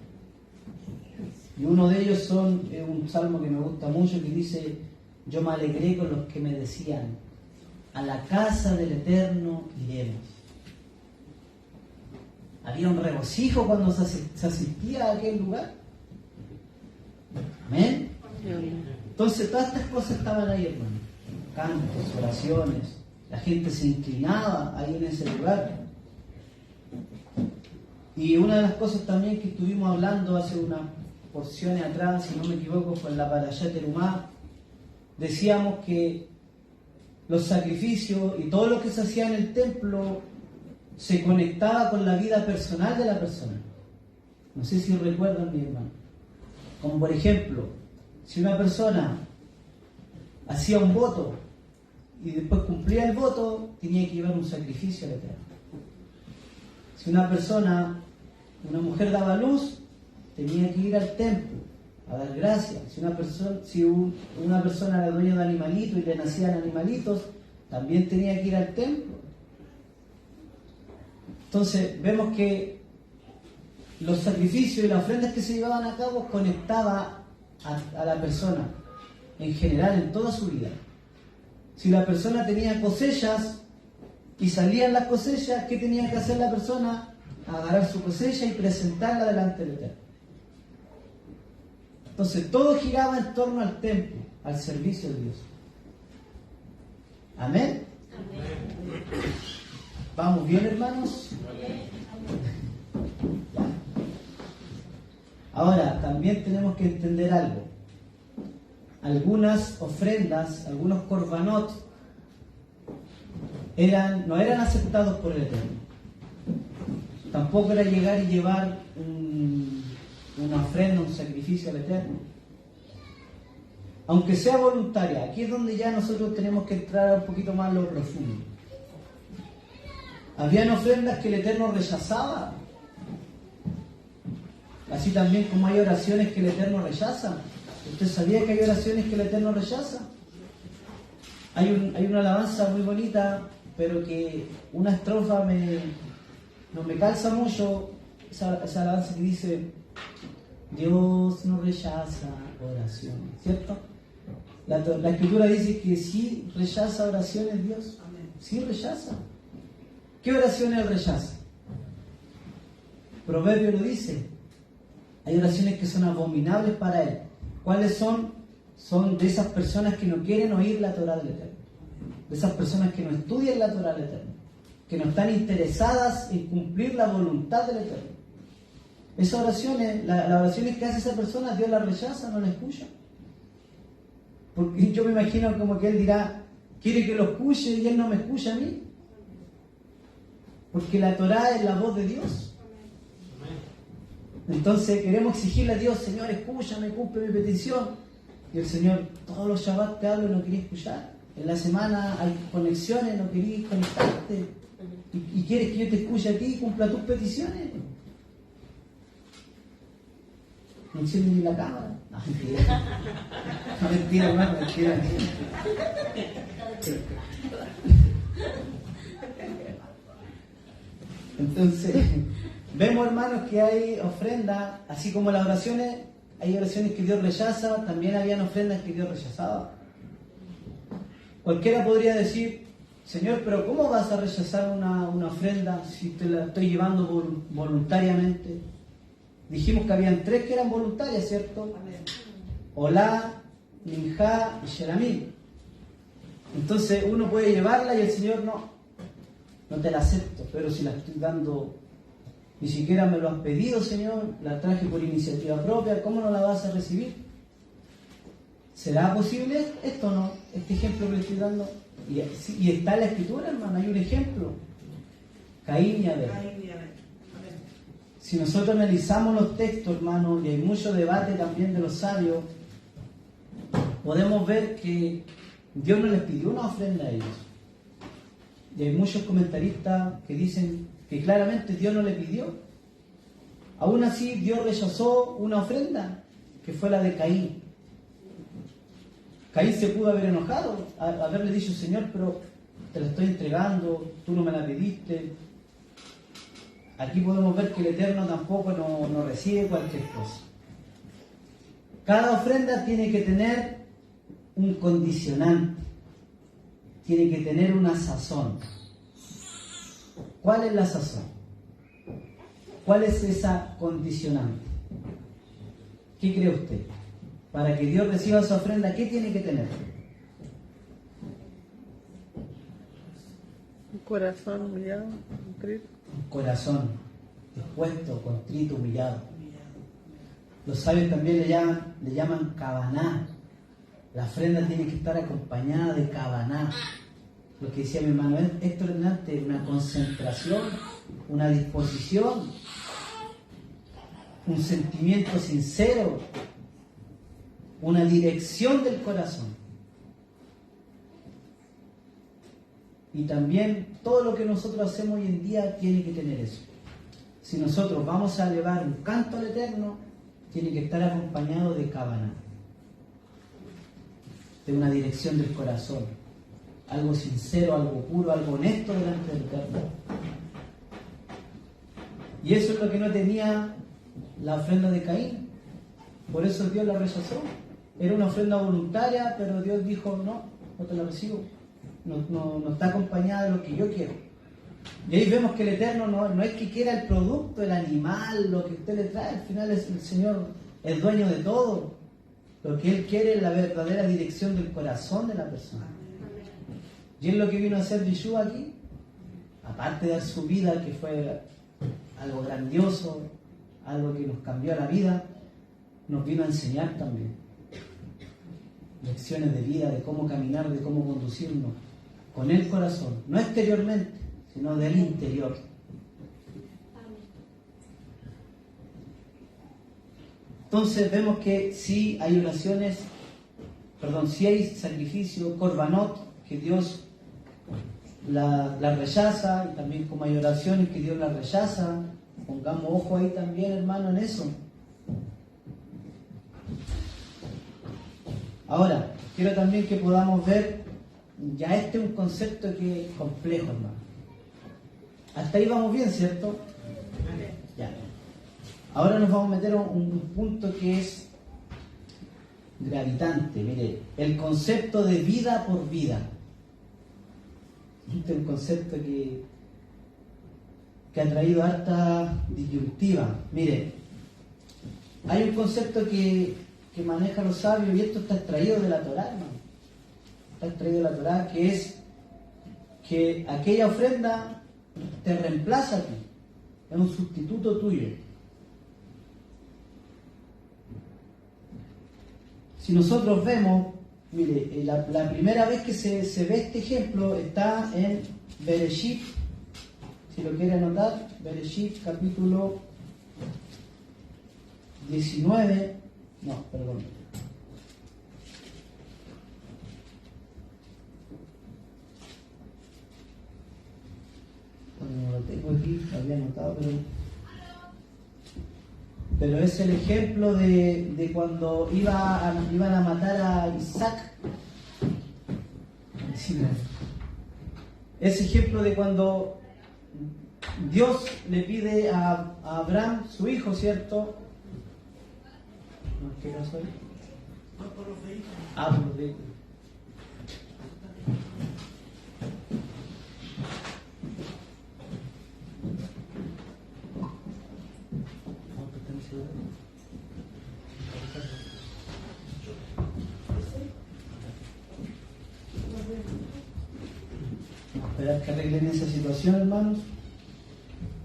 S1: Y uno de ellos es un salmo que me gusta mucho, que dice: yo me alegré con los que me decían, a la casa del Eterno iremos. Había un regocijo cuando se asistía a aquel lugar. Amén. Entonces todas estas cosas estaban ahí, hermano. Cantos, oraciones, la gente se inclinaba ahí en ese lugar. Y una de las cosas también que estuvimos hablando hace unas porciones atrás, si no me equivoco, fue en la Parashat Terumá, decíamos que los sacrificios y todo lo que se hacía en el templo se conectaba con la vida personal de la persona. No sé si recuerdan, mi hermano. Como por ejemplo, si una persona hacía un voto y después cumplía el voto, tenía que llevar un sacrificio al Eterno. Si una mujer daba luz, tenía que ir al templo a dar gracias. Si una persona era dueña de animalitos y le nacían animalitos, también tenía que ir al templo. Entonces vemos que los sacrificios y las ofrendas que se llevaban a cabo conectaba a la persona en general, en toda su vida. Si la persona tenía cosechas y salían las cosechas, ¿qué tenía que hacer la persona? Agarrar su cosecha y presentarla delante del Eterno. Entonces todo giraba en torno al templo, al servicio de Dios. ¿Amén? Amén. ¿Vamos bien, hermanos? Ya. Ahora, también tenemos que entender algo. Algunas ofrendas, algunos korbanot, no eran aceptados por el Eterno. Tampoco era llegar y llevar una ofrenda, un sacrificio al Eterno. Aunque sea voluntaria, aquí es donde ya nosotros tenemos que entrar un poquito más en lo profundo. Habían ofrendas que el Eterno rechazaba. Así también como hay oraciones que el Eterno rechaza. ¿Usted sabía que hay oraciones que el Eterno rechaza? Hay una alabanza muy bonita, pero que una estrofa no me calza mucho, esa alabanza que dice: Dios no rechaza oraciones, ¿cierto? La Escritura dice que sí rechaza oraciones Dios, sí rechaza. ¿Qué oraciones Él rechaza? Proverbio lo dice. Hay oraciones que son abominables para Él. ¿Cuáles son? Son de esas personas que no quieren oír la Torá del Eterno. De esas personas que no estudian la Torá del Eterno. Que no están interesadas en cumplir la voluntad del Eterno. Esas oraciones, las oraciones que hace esa persona, Dios las rechaza, no las escucha. Porque yo me imagino como que Él dirá: quiere que lo escuche y Él no me escucha a mí. Porque la Torá es la voz de Dios. Entonces queremos exigirle a Dios: Señor, escúchame, cumple mi petición. Y el Señor: todos los Shabbat te hablo y no quería escuchar. En la semana hay conexiones, no querías conectarte. Y quieres que yo te escuche a ti y cumpla tus peticiones. No enciende ni la cámara. No, mentira. No, mentira, hermano, mentira. Entonces, vemos, hermanos, que hay ofrendas, así como las oraciones, hay oraciones que Dios rechaza, también habían ofrendas que Dios rechazaba. Cualquiera podría decir: Señor, pero ¿cómo vas a rechazar una ofrenda si te la estoy llevando voluntariamente? Dijimos que habían 3 que eran voluntarias, ¿cierto? Olá, Minjá y Shelamim. Entonces uno puede llevarla y el Señor no te la acepto, pero si la estoy dando, ni siquiera me lo has pedido, Señor, la traje por iniciativa propia, ¿cómo no la vas a recibir? ¿Será posible esto o no? Este ejemplo que le estoy dando. Y está en la Escritura, hermano, hay un ejemplo. Caín y Abel. Si nosotros analizamos los textos, hermano, y hay mucho debate también de los sabios, podemos ver que Dios no les pidió una ofrenda a ellos. Y hay muchos comentaristas que dicen que claramente Dios no le pidió. Aún así, Dios rechazó una ofrenda, que fue la de Caín. Caín se pudo haber enojado, haberle dicho: Señor, pero te la estoy entregando, tú no me la pediste. Aquí podemos ver que el Eterno tampoco no recibe cualquier cosa. Cada ofrenda tiene que tener un condicionante, tiene que tener una sazón. ¿Cuál es la sazón? ¿Cuál es esa condicionante? ¿Qué cree usted? Para que Dios reciba su ofrenda, ¿qué tiene que tener?
S4: Un corazón humillado, contrito.
S1: Un corazón dispuesto, contrito, humillado. Los sabios también le llaman kavaná. La ofrenda tiene que estar acompañada de kavaná. Lo que decía mi hermano, esto es una concentración, una disposición, un sentimiento sincero, una dirección del corazón. Y también todo lo que nosotros hacemos hoy en día tiene que tener eso. Si nosotros vamos a elevar un canto al Eterno, tiene que estar acompañado de kavaná, de una dirección del corazón, algo sincero, algo puro, algo honesto delante del Eterno. Y eso es lo que no tenía la ofrenda de Caín. Por eso Dios la rechazó. Era una ofrenda voluntaria, pero Dios dijo: no te la recibo. No está acompañada de lo que yo quiero. Y ahí vemos que el Eterno no es que quiera el producto, el animal, lo que usted le trae. Al final es el Señor, el dueño de todo. Lo que Él quiere es la verdadera dirección del corazón de la persona. Y es lo que vino a hacer Yeshua aquí. Aparte de dar su vida, que fue algo grandioso, algo que nos cambió la vida, nos vino a enseñar también lecciones de vida, de cómo caminar, de cómo conducirnos con el corazón, no exteriormente, sino del interior. Entonces vemos que sí hay oraciones, sí hay sacrificio, korbanot, que Dios la rechaza, y también como hay oraciones que Dios la rechaza. Pongamos ojo ahí también, hermano, en eso. Ahora, quiero también que podamos ver, ya este es un concepto que es complejo, hermano. Hasta ahí vamos bien, ¿cierto? Ya. Ahora nos vamos a meter a un punto que es gravitante. Mire, el concepto de vida por vida. Este es un concepto que ha traído harta disyuntiva. Mire, hay un concepto que maneja los sabios, y esto está extraído de la Torá, hermano. Está extraído de la Torá, que es que aquella ofrenda te reemplaza a ti, es un sustituto tuyo. Si nosotros vemos, mire, la primera vez que se ve este ejemplo está en Bereshit, si lo quiere anotar, Bereshit capítulo 19, no, perdón. No lo tengo aquí, lo había anotado, pero es el ejemplo de cuando iban a matar a Isaac. Ese ejemplo de cuando Dios le pide a Abraham, su hijo, ¿cierto? ¿Qué caso hay?
S3: Por los vehículos.
S1: Por los vehículos. Vamos a esperar que arreglen esa situación, hermanos.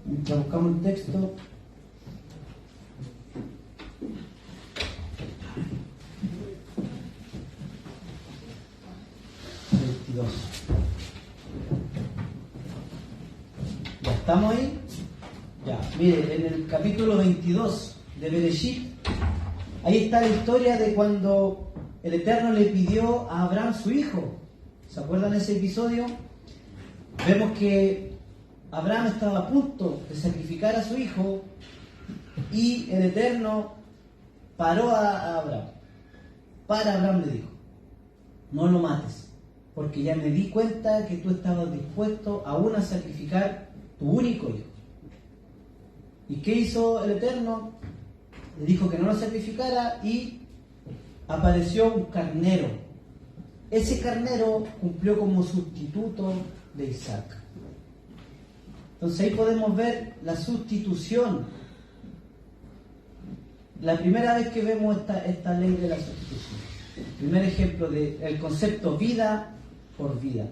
S1: Mientras buscamos el texto. ¿Ya estamos ahí? Ya, mire, en el capítulo 22 de Bereshit, ahí está la historia de cuando el Eterno le pidió a Abraham su hijo. ¿Se acuerdan de ese episodio? Vemos que Abraham estaba a punto de sacrificar a su hijo y el Eterno paró a Abraham. Para Abraham le dijo, no lo mates, porque ya me di cuenta que tú estabas dispuesto aún a sacrificar tu único hijo. ¿Y qué hizo el Eterno? Le dijo que no lo sacrificara y apareció un carnero. Ese carnero cumplió como sustituto de Isaac. Entonces ahí podemos ver la sustitución. La primera vez que vemos esta ley de la sustitución. El primer ejemplo del concepto vida por vida.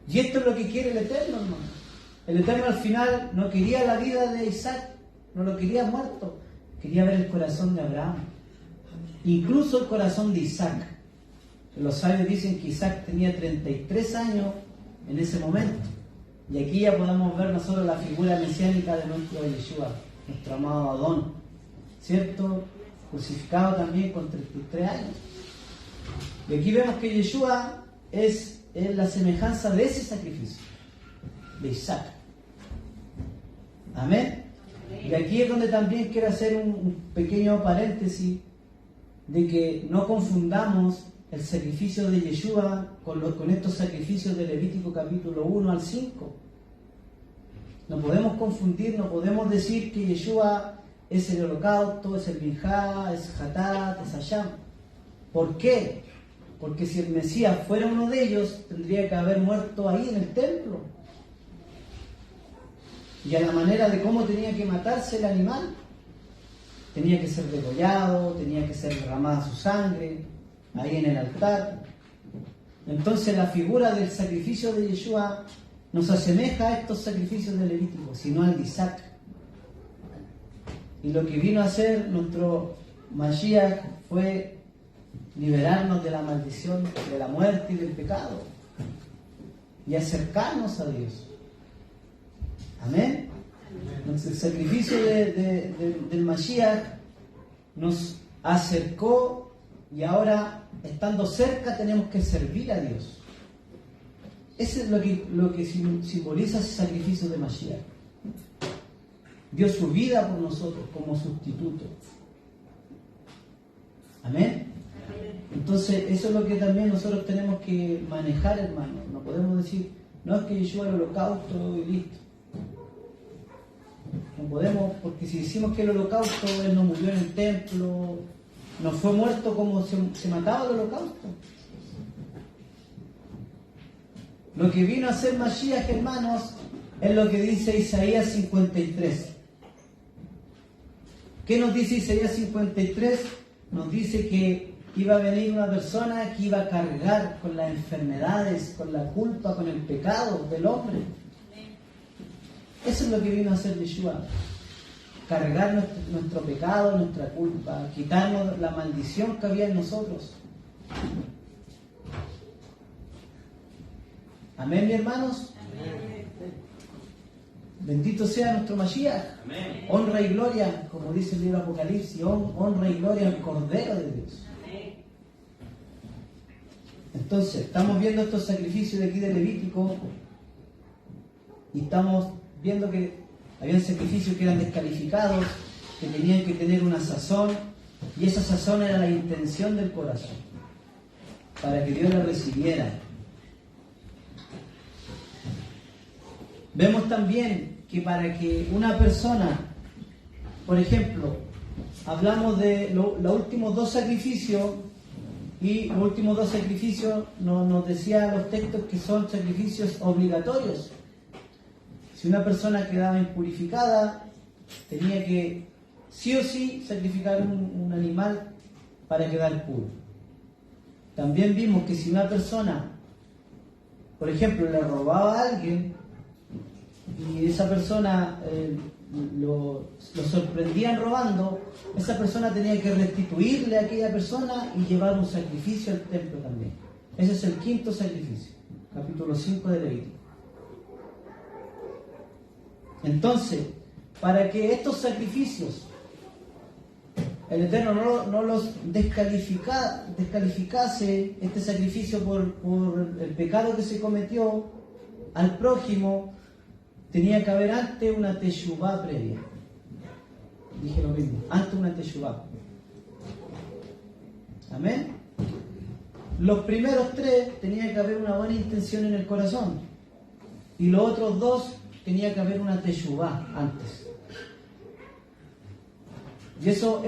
S1: Y esto es lo que quiere el Eterno, hermano. El Eterno al final no quería la vida de Isaac, no lo quería muerto, quería ver el corazón de Abraham, incluso el corazón de Isaac. Los sabios dicen que Isaac tenía 33 años en ese momento, y aquí ya podemos ver nosotros la figura mesiánica de nuestro Yeshua, nuestro amado Adón, ¿cierto? Crucificado también con 33 años. Y aquí vemos que Yeshua es la semejanza de ese sacrificio, de Isaac. Amén. Y aquí es donde también quiero hacer un pequeño paréntesis de que no confundamos el sacrificio de Yeshua con estos sacrificios de Levítico capítulo 1 al 5. No podemos confundir, no podemos decir que Yeshua es el holocausto, es el Minjá, es Hatat, es Hayam. ¿Por qué? Porque si el Mesías fuera uno de ellos, tendría que haber muerto ahí en el templo. Y a la manera de cómo tenía que matarse el animal. Tenía que ser degollado, tenía que ser derramada su sangre, ahí en el altar. Entonces la figura del sacrificio de Yeshua nos asemeja a estos sacrificios de Levítico, sino al de Isaac. Y lo que vino a hacer nuestro Mashiach fue liberarnos de la maldición, de la muerte y del pecado, y acercarnos a Dios. Amén. Entonces, el sacrificio del Mashiach nos acercó, y ahora, estando cerca, tenemos que servir a Dios. Eso es lo que simboliza ese sacrificio de Mashiach. Dio su vida por nosotros como sustituto. Amén. Entonces, eso es lo que también nosotros tenemos que manejar, hermano. No podemos decir, no es que Yeshua el holocausto y listo. No podemos, porque si decimos que el holocausto, Él no murió en el templo, no fue muerto como se mataba el holocausto. Lo que vino a ser Mashiach, hermanos, es lo que dice Isaías 53. ¿Qué nos dice Isaías 53? Nos dice que iba a venir una persona que iba a cargar con las enfermedades, con la culpa, con el pecado del hombre. Eso es lo que vino a hacer Yeshua. Cargar nuestro pecado, nuestra culpa, quitarnos la maldición que había en nosotros. Amén, mis hermanos.
S3: Amén.
S1: Bendito sea nuestro Mashiach.
S5: Amén.
S1: Honra y gloria, como dice el libro Apocalipsis, honra y gloria al Cordero de Dios.
S3: Amén.
S1: Entonces, estamos viendo estos sacrificios de aquí de Levítico y estamos viendo que habían sacrificios que eran descalificados, que tenían que tener una sazón, y esa sazón era la intención del corazón, para que Dios la recibiera. Vemos también que para que una persona, por ejemplo, hablamos de los últimos dos sacrificios, y los últimos dos sacrificios nos decían los textos que son sacrificios obligatorios. Si una persona quedaba impurificada, tenía que sí o sí sacrificar un animal para quedar puro. También vimos que si una persona, por ejemplo, le robaba a alguien y esa persona lo sorprendían robando, esa persona tenía que restituirle a aquella persona y llevar un sacrificio al templo también. Ese es el quinto sacrificio, capítulo 5 de Levítico. Entonces, para que estos sacrificios el Eterno no los descalificase, este sacrificio por el pecado que se cometió al prójimo, tenía que haber antes una teshuvá previa. Dije lo mismo, antes una teshuvá. Amén. Los primeros tres tenía que haber una buena intención en el corazón, y los otros dos tenía que haber una teshuvá antes. Y eso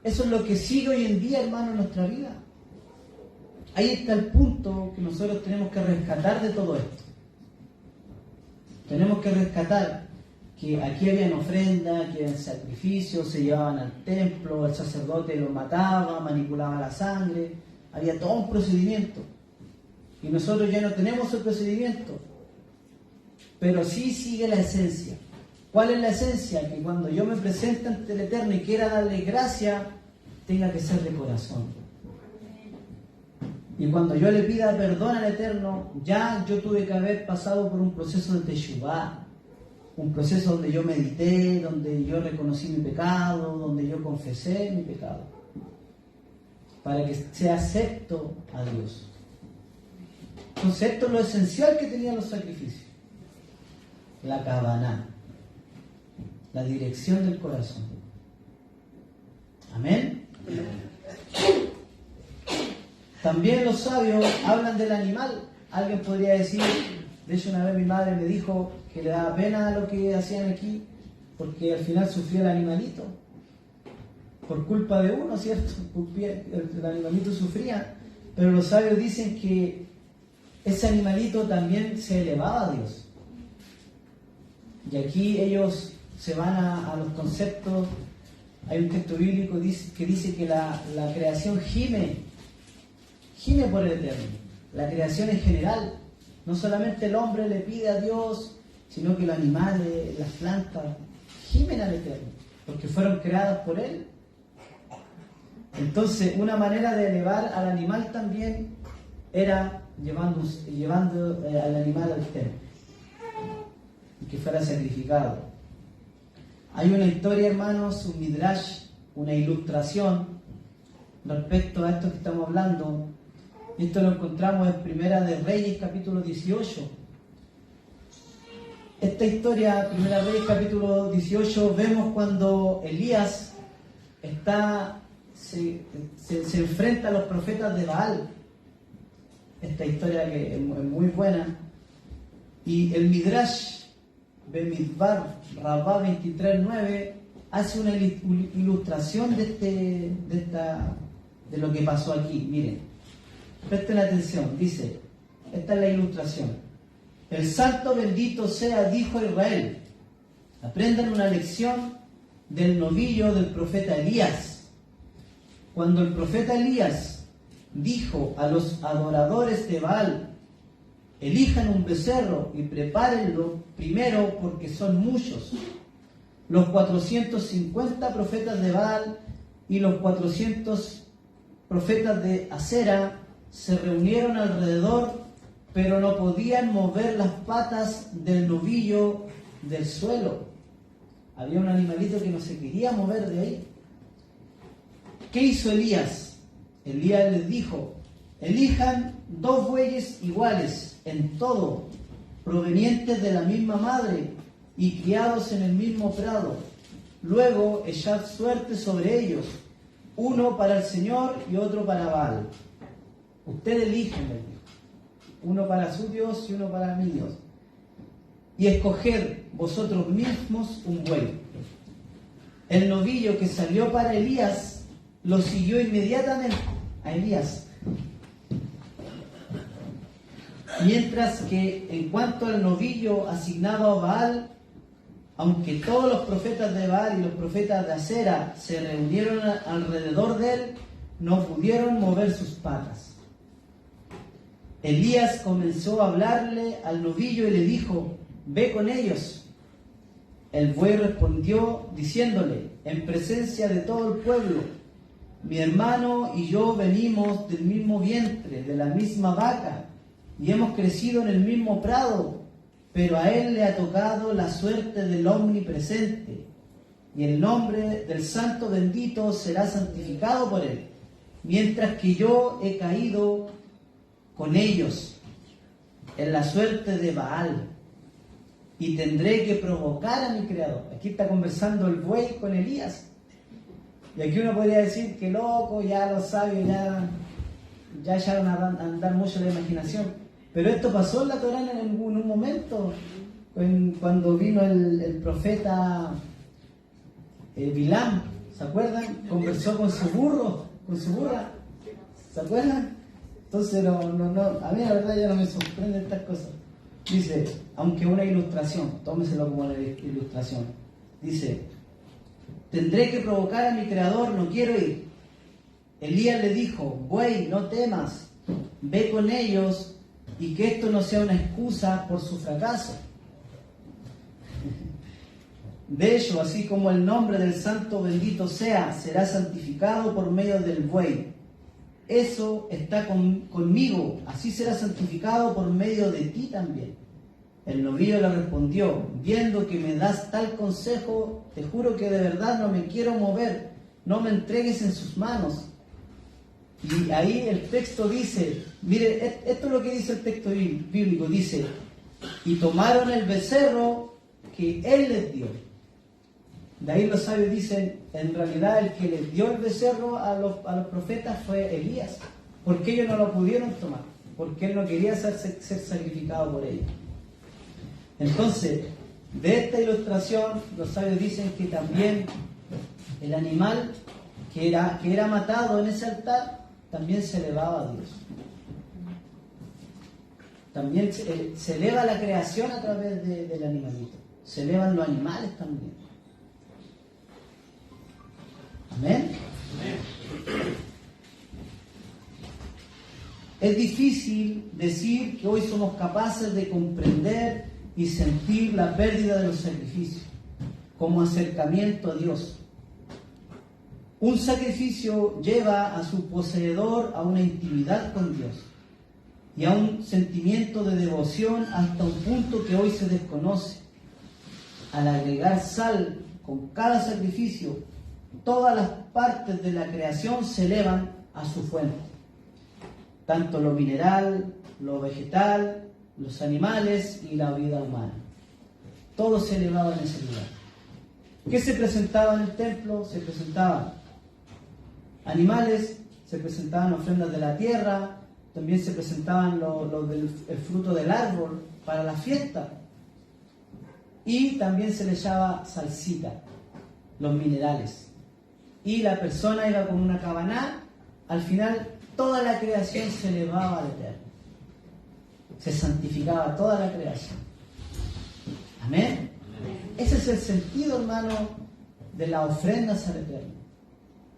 S1: es lo que sigue hoy en día, hermano, en nuestra vida. Ahí está el punto que nosotros tenemos que rescatar de todo esto. Tenemos que rescatar que aquí habían ofrendas, que habían sacrificios, se llevaban al templo, el sacerdote los mataba, manipulaba la sangre, había todo un procedimiento. Y nosotros ya no tenemos el procedimiento, pero sí sigue la esencia. ¿Cuál es la esencia? Que cuando yo me presente ante el Eterno y quiera darle gracia, tenga que ser de corazón. Y cuando yo le pida perdón al Eterno, ya yo tuve que haber pasado por un proceso de teshuvá, un proceso donde yo medité, donde yo reconocí mi pecado, donde yo confesé mi pecado, para que sea acepto a Dios. Entonces esto es lo esencial que tenían los sacrificios. La kavaná, la dirección del corazón. Amén. También los sabios hablan del animal. Alguien podría decir, de hecho una vez mi madre me dijo que le daba pena lo que hacían aquí, porque al final sufría el animalito, por culpa de uno, ¿cierto? El animalito sufría, pero los sabios dicen que ese animalito también se elevaba a Dios. Y aquí ellos se van a los conceptos. Hay un texto bíblico que dice que la creación gime por el Eterno. La creación en general. No solamente el hombre le pide a Dios, sino que los animales, las plantas, gimen al Eterno, porque fueron creadas por Él. Entonces, una manera de elevar al animal también era llevando al animal al templo y que fuera sacrificado. Hay una historia, hermanos, un midrash, una ilustración respecto a esto que estamos hablando, Esto lo encontramos en Primera de Reyes, capítulo 18. Esta historia, Primera Reyes, capítulo 18, vemos cuando Elías se enfrenta a los profetas de Baal. Esta historia que es muy buena. Y el Midrash Bemidbar Rabá 23:9 hace una ilustración de lo que pasó aquí. Miren, presten atención, dice, esta es la ilustración. El santo bendito sea, dijo Israel. Aprendan una lección del novillo del profeta Elías. Cuando el profeta Elías dijo a los adoradores de Baal: elijan un becerro y prepárenlo primero porque son muchos. Los 450 profetas de Baal y los 400 profetas de Asera se reunieron alrededor, pero no podían mover las patas del novillo del suelo. Había un animalito que no se quería mover de ahí. ¿Qué hizo Elías? Elías les dijo: elijan 2 bueyes iguales en todo, provenientes de la misma madre y criados en el mismo prado. Luego echad suerte sobre ellos, uno para el Señor y otro para Baal. Usted eligen, les dijo, uno para su Dios y uno para mi Dios. Y escoged vosotros mismos un buey. El novillo que salió para Elías lo siguió inmediatamente a Elías. Mientras que en cuanto al novillo asignado a Baal, aunque todos los profetas de Baal y los profetas de Asera se reunieron alrededor de él, no pudieron mover sus patas. Elías comenzó a hablarle al novillo y le dijo: ve con ellos. El buey respondió diciéndole, en presencia de todo el pueblo: mi hermano y yo venimos del mismo vientre, de la misma vaca, y hemos crecido en el mismo prado, pero a él le ha tocado la suerte del omnipresente, y el nombre del santo bendito será santificado por él, mientras que yo he caído con ellos en la suerte de Baal, y tendré que provocar a mi Creador. Aquí está conversando el buey con Elías. Y aquí uno podría decir que loco, ya los sabios ya echaron a andar mucho la imaginación. Pero esto pasó en la Torá en un momento, cuando vino el profeta Bilam, ¿se acuerdan? Conversó con su burro, con su burra, ¿se acuerdan? Entonces, a mí la verdad ya no me sorprenden estas cosas. Dice, aunque una ilustración, tómeselo como una ilustración, dice: tendré que provocar a mi Creador, no quiero ir. Elías le dijo: buey, no temas, ve con ellos, y que esto no sea una excusa por su fracaso. De hecho, así como el nombre del santo bendito sea, será santificado por medio del buey. Eso está conmigo, así será santificado por medio de ti también. El novillo le respondió: viendo que me das tal consejo, te juro que de verdad no me quiero mover, no me entregues en sus manos. Y ahí el texto dice, mire, esto es lo que dice el texto bíblico, dice: y tomaron el becerro que él les dio. De ahí los sabios dicen, en realidad el que les dio el becerro a los profetas fue Elías, porque ellos no lo pudieron tomar, porque él no quería ser sacrificado por ellos. Entonces, de esta ilustración, los sabios dicen que también el animal que era matado en ese altar, también se elevaba a Dios. También se eleva la creación a través del animalito. Se elevan los animales también. Amén. Es difícil decir que hoy somos capaces de comprender y sentir la pérdida de los sacrificios como acercamiento a Dios. Un sacrificio lleva a su poseedor a una intimidad con Dios y a un sentimiento de devoción hasta un punto que hoy se desconoce. Al agregar sal con cada sacrificio, todas las partes de la creación se elevan a su fuente. tanto lo mineral, lo vegetal, los animales y la vida humana. Todo se elevaba en ese lugar. ¿Qué se presentaba en el templo? Se presentaban animales, se presentaban ofrendas de la tierra, también se presentaban el fruto del árbol para la fiesta. Y también se le echaba salsita, los minerales. Y la persona iba con una cabaná. Al final, toda la creación se elevaba al Eterno. Se santificaba toda la creación. Amén. Ese es el sentido, hermano, de las ofrendas al Eterno.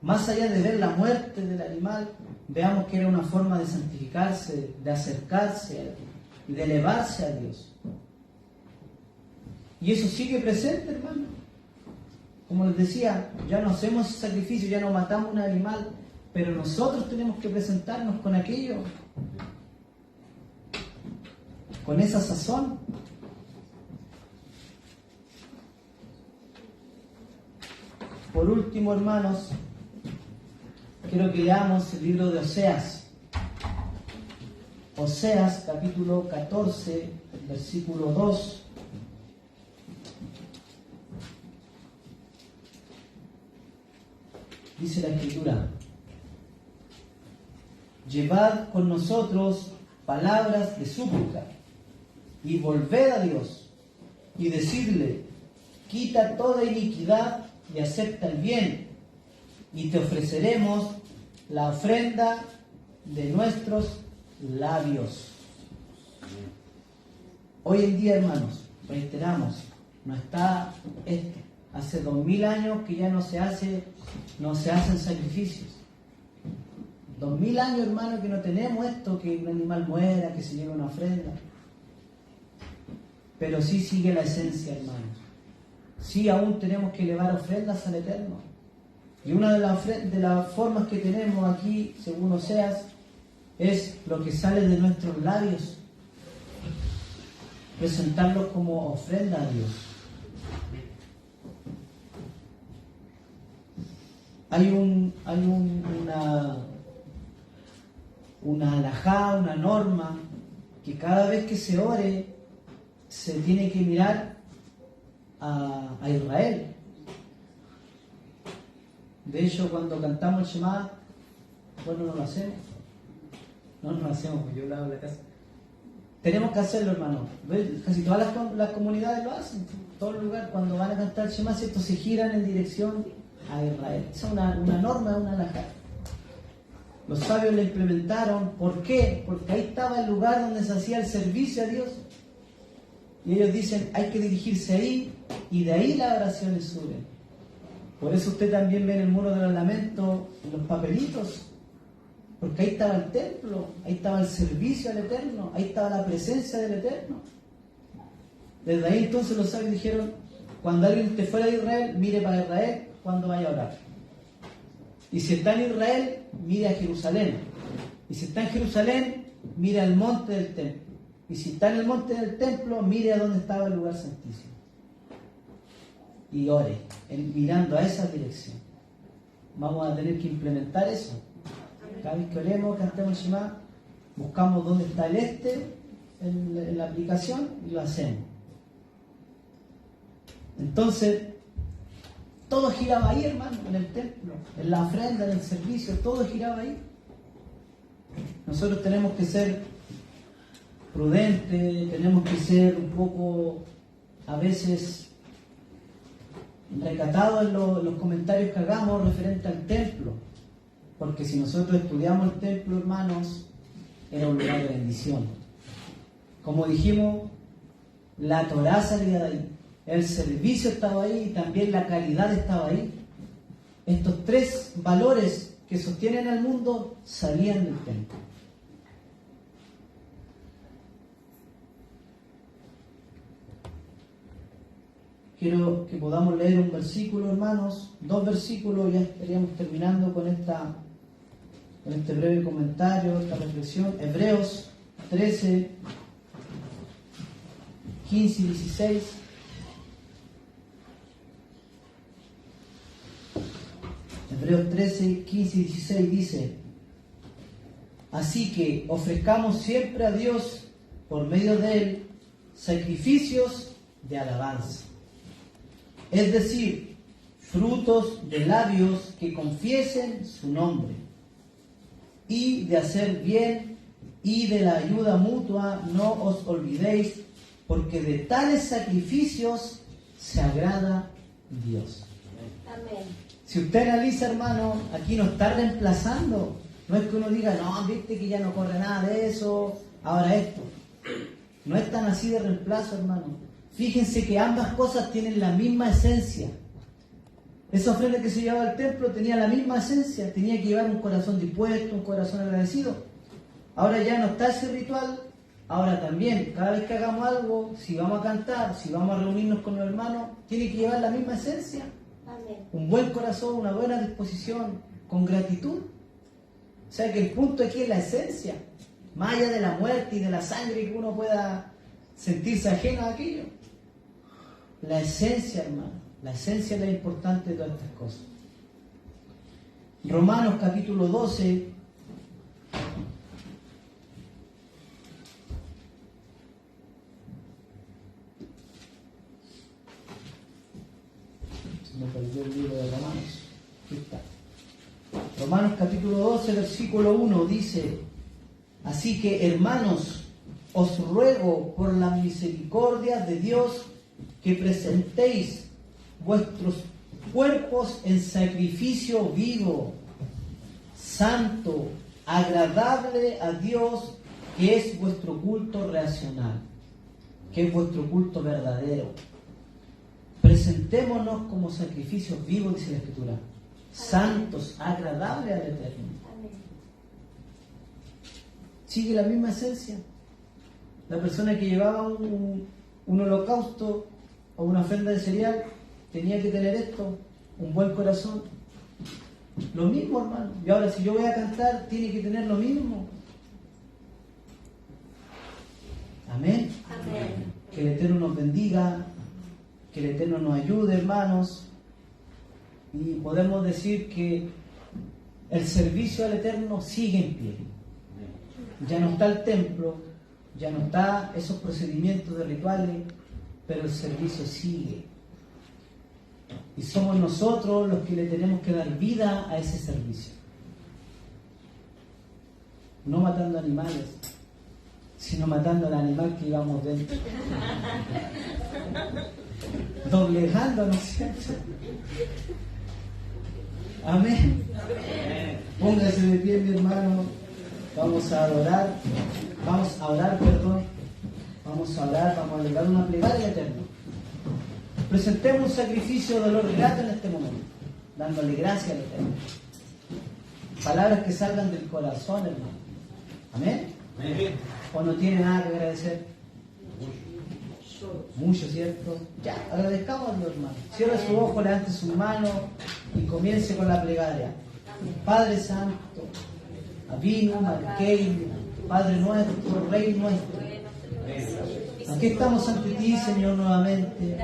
S1: Más allá de ver la muerte del animal, veamos que era una forma de santificarse, de acercarse y de elevarse a Dios. Y eso sigue presente, hermano. Como les decía, ya no hacemos sacrificio, ya no matamos un animal, pero nosotros tenemos que presentarnos con aquello, con esa sazón. Por último, hermanos, quiero que leamos el libro de Oseas. Oseas, capítulo 14, versículo 2. Dice la Escritura: llevad con nosotros palabras de súplica y volved a Dios y decidle: quita toda iniquidad y acepta el bien, y te ofreceremos la ofrenda de nuestros labios. Hoy en día, hermanos, reiteramos, no está esto. Hace 2000 años que ya no se hacen sacrificios. 2000 años, hermano, que no tenemos esto, que un animal muera, que se lleve una ofrenda. Pero sí sigue la esencia, hermanos. Sí, aún tenemos que elevar ofrendas al Eterno. Y una de las formas que tenemos aquí, según Oseas, es lo que sale de nuestros labios. Presentarlos como ofrenda a Dios. Hay una halajá, una norma, que cada vez que se ore, se tiene que mirar a Israel. De hecho, cuando cantamos el Shema, bueno, no lo hacemos. No lo hacemos, porque yo lo hago en la casa. Tenemos que hacerlo, hermano. Casi todas las comunidades lo hacen. Todo el lugar, cuando van a cantar el Shema, ¿cierto?, se giran en dirección a Israel. Esa es una norma, una halajá. Los sabios la implementaron. ¿Por qué? Porque ahí estaba el lugar donde se hacía el servicio a Dios. Y ellos dicen, hay que dirigirse ahí, y de ahí las oraciones suben. Por eso usted también ve en el muro de los lamentos los papelitos, porque ahí estaba el templo, ahí estaba el servicio al Eterno, ahí estaba la presencia del Eterno. Desde ahí entonces los sabios dijeron, cuando alguien esté fuera de Israel, mire para Israel cuando vaya a orar. Y si está en Israel, mire a Jerusalén. Y si está en Jerusalén, mire al monte del templo. Y si está en el monte del templo, mire a dónde estaba el lugar santísimo. Y ore, mirando a esa dirección. Vamos a tener que implementar eso. Cada vez que oremos, cantemos el Shema, buscamos dónde está el en la aplicación y lo hacemos. Entonces, todo giraba ahí, hermano, en el templo, en la ofrenda, en el servicio, todo giraba ahí. Nosotros tenemos que ser prudentes, tenemos que ser un poco, a veces, recatados en los comentarios que hagamos referente al templo. Porque si nosotros estudiamos el templo, hermanos, era un lugar de bendición. Como dijimos, la Torá salía de ahí. El servicio estaba ahí y también la caridad estaba ahí. Estos tres valores que sostienen al mundo salían del templo. Quiero que podamos leer un versículo, hermanos, 2 versículos, ya estaríamos terminando con este breve comentario, esta reflexión. Hebreos 13, 15 y 16. Hebreos 13, 15 y 16 dice: Así que ofrezcamos siempre a Dios, por medio de Él, sacrificios de alabanza. Es decir, frutos de labios que confiesen su nombre. Y de hacer bien y de la ayuda mutua no os olvidéis, porque de tales sacrificios se agrada Dios.
S5: Amén.
S1: Si usted analiza, hermano, aquí no está reemplazando. No es que uno diga, no, viste que ya no corre nada de eso, ahora esto. No es tan así de reemplazo, hermano. Fíjense que ambas cosas tienen la misma esencia. Esa ofrenda que se llevaba al templo tenía la misma esencia, tenía que llevar un corazón dispuesto, un corazón agradecido. Ahora ya no está ese ritual, ahora también, cada vez que hagamos algo, si vamos a cantar, si vamos a reunirnos con los hermanos, tiene que llevar la misma esencia.
S5: Amén.
S1: Un buen corazón, una buena disposición, con gratitud. O sea que el punto aquí es la esencia, más allá de la muerte y de la sangre que uno pueda sentirse ajeno a aquello. La esencia, hermano. La esencia es la importante de todas estas cosas. Romanos capítulo 12. Se me perdió el libro de Romanos. Aquí está. Romanos capítulo 12, versículo 1 dice: así que, hermanos, os ruego por la misericordia de Dios que presentéis vuestros cuerpos en sacrificio vivo, santo, agradable a Dios, que es vuestro culto racional, que es vuestro culto verdadero. Presentémonos como sacrificios vivos, dice la Escritura, santos, agradables al Eterno.
S5: Amén.
S1: Sigue la misma esencia. La persona que llevaba un holocausto o una ofrenda de cereal tenía que tener esto, un buen corazón. Lo mismo, hermano. Y ahora, si yo voy a cantar, tiene que tener lo mismo. Amén.
S5: Amén.
S1: Que el Eterno nos bendiga, que el Eterno nos ayude, hermanos. Y podemos decir que el servicio al Eterno sigue en pie. Ya no está el templo, ya no está esos procedimientos de rituales, pero el servicio sigue. Y somos nosotros los que le tenemos que dar vida a ese servicio. No matando animales, sino matando al animal que llevamos dentro. Doblegándonos, ¿cierto? Amén. Póngase de pie, mi hermano. Vamos a orar, vamos a orar, vamos a elevar una plegaria al Eterno. Presentemos un sacrificio de dolor grato en este momento, dándole gracias al Eterno. Palabras que salgan del corazón, hermano. Amén. ¿O no tiene nada que agradecer? Mucho, ¿cierto? Ya, agradezcamos a Dios, hermano. Cierre su ojo, levante sus manos y comience con la plegaria. Padre Santo, Avinu, Malkeinu, Padre nuestro, Rey nuestro. Aquí estamos ante ti, Señor, nuevamente.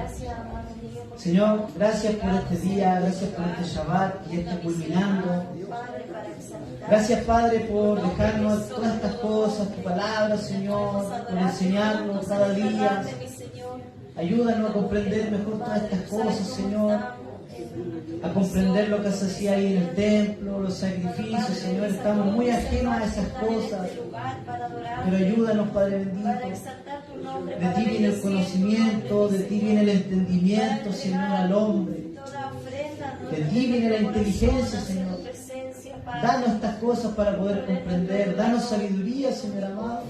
S1: Señor, gracias por este día, gracias por este Shabbat que ya está culminando. Gracias, Padre, por dejarnos todas estas cosas, tu palabra, Señor, por enseñarnos cada día. Ayúdanos a comprender mejor todas estas cosas, Señor. A comprender lo que se hacía ahí en el templo, los sacrificios, Señor. Estamos muy ajenos a esas cosas. Pero ayúdanos, Padre bendito. De ti viene el conocimiento, de ti viene el entendimiento, Señor, al hombre. De ti viene la inteligencia, Señor. Danos estas cosas para poder comprender. Danos sabiduría, Señor amado.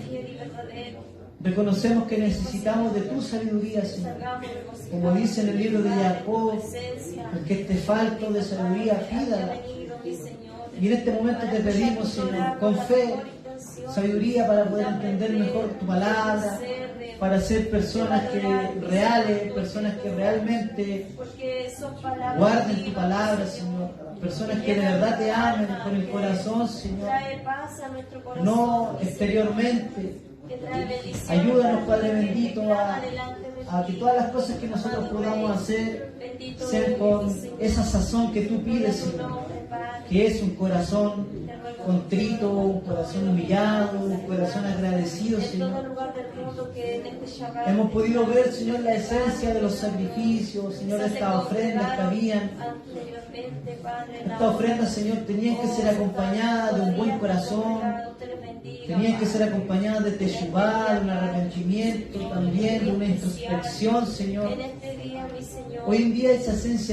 S1: Reconocemos que necesitamos de tu sabiduría, Señor. Como dice en el libro de Jacob, el que esté falto de sabiduría, pídala. Y en este momento te pedimos, Señor, con fe, sabiduría para poder entender mejor tu palabra, para ser personas reales, personas que realmente guarden tu palabra, Señor. Personas que de verdad te amen con el corazón, Señor. No exteriormente. Ayúdanos, Padre bendito, a que todas las cosas que nosotros podamos hacer sean con esa sazón que tú pides, Señor.
S5: Padre.
S1: que es un corazón contrito, un corazón humillado, un corazón agradecido,
S5: En todo
S1: Señor.
S5: lugar del mundo que en este Shabbat
S1: Hemos podido ver, Señor, la esencia de los sacrificios, Señor, estas ofrendas que habían.
S5: anteriormente, Padre,
S1: Estas ofrendas, Señor, tenían que ser acompañadas de un buen corazón, tenían que ser acompañadas de teshuvá, de un arrepentimiento, también de una introspección, Señor.
S5: En este día, mi Señor.
S1: Hoy en día esa esencia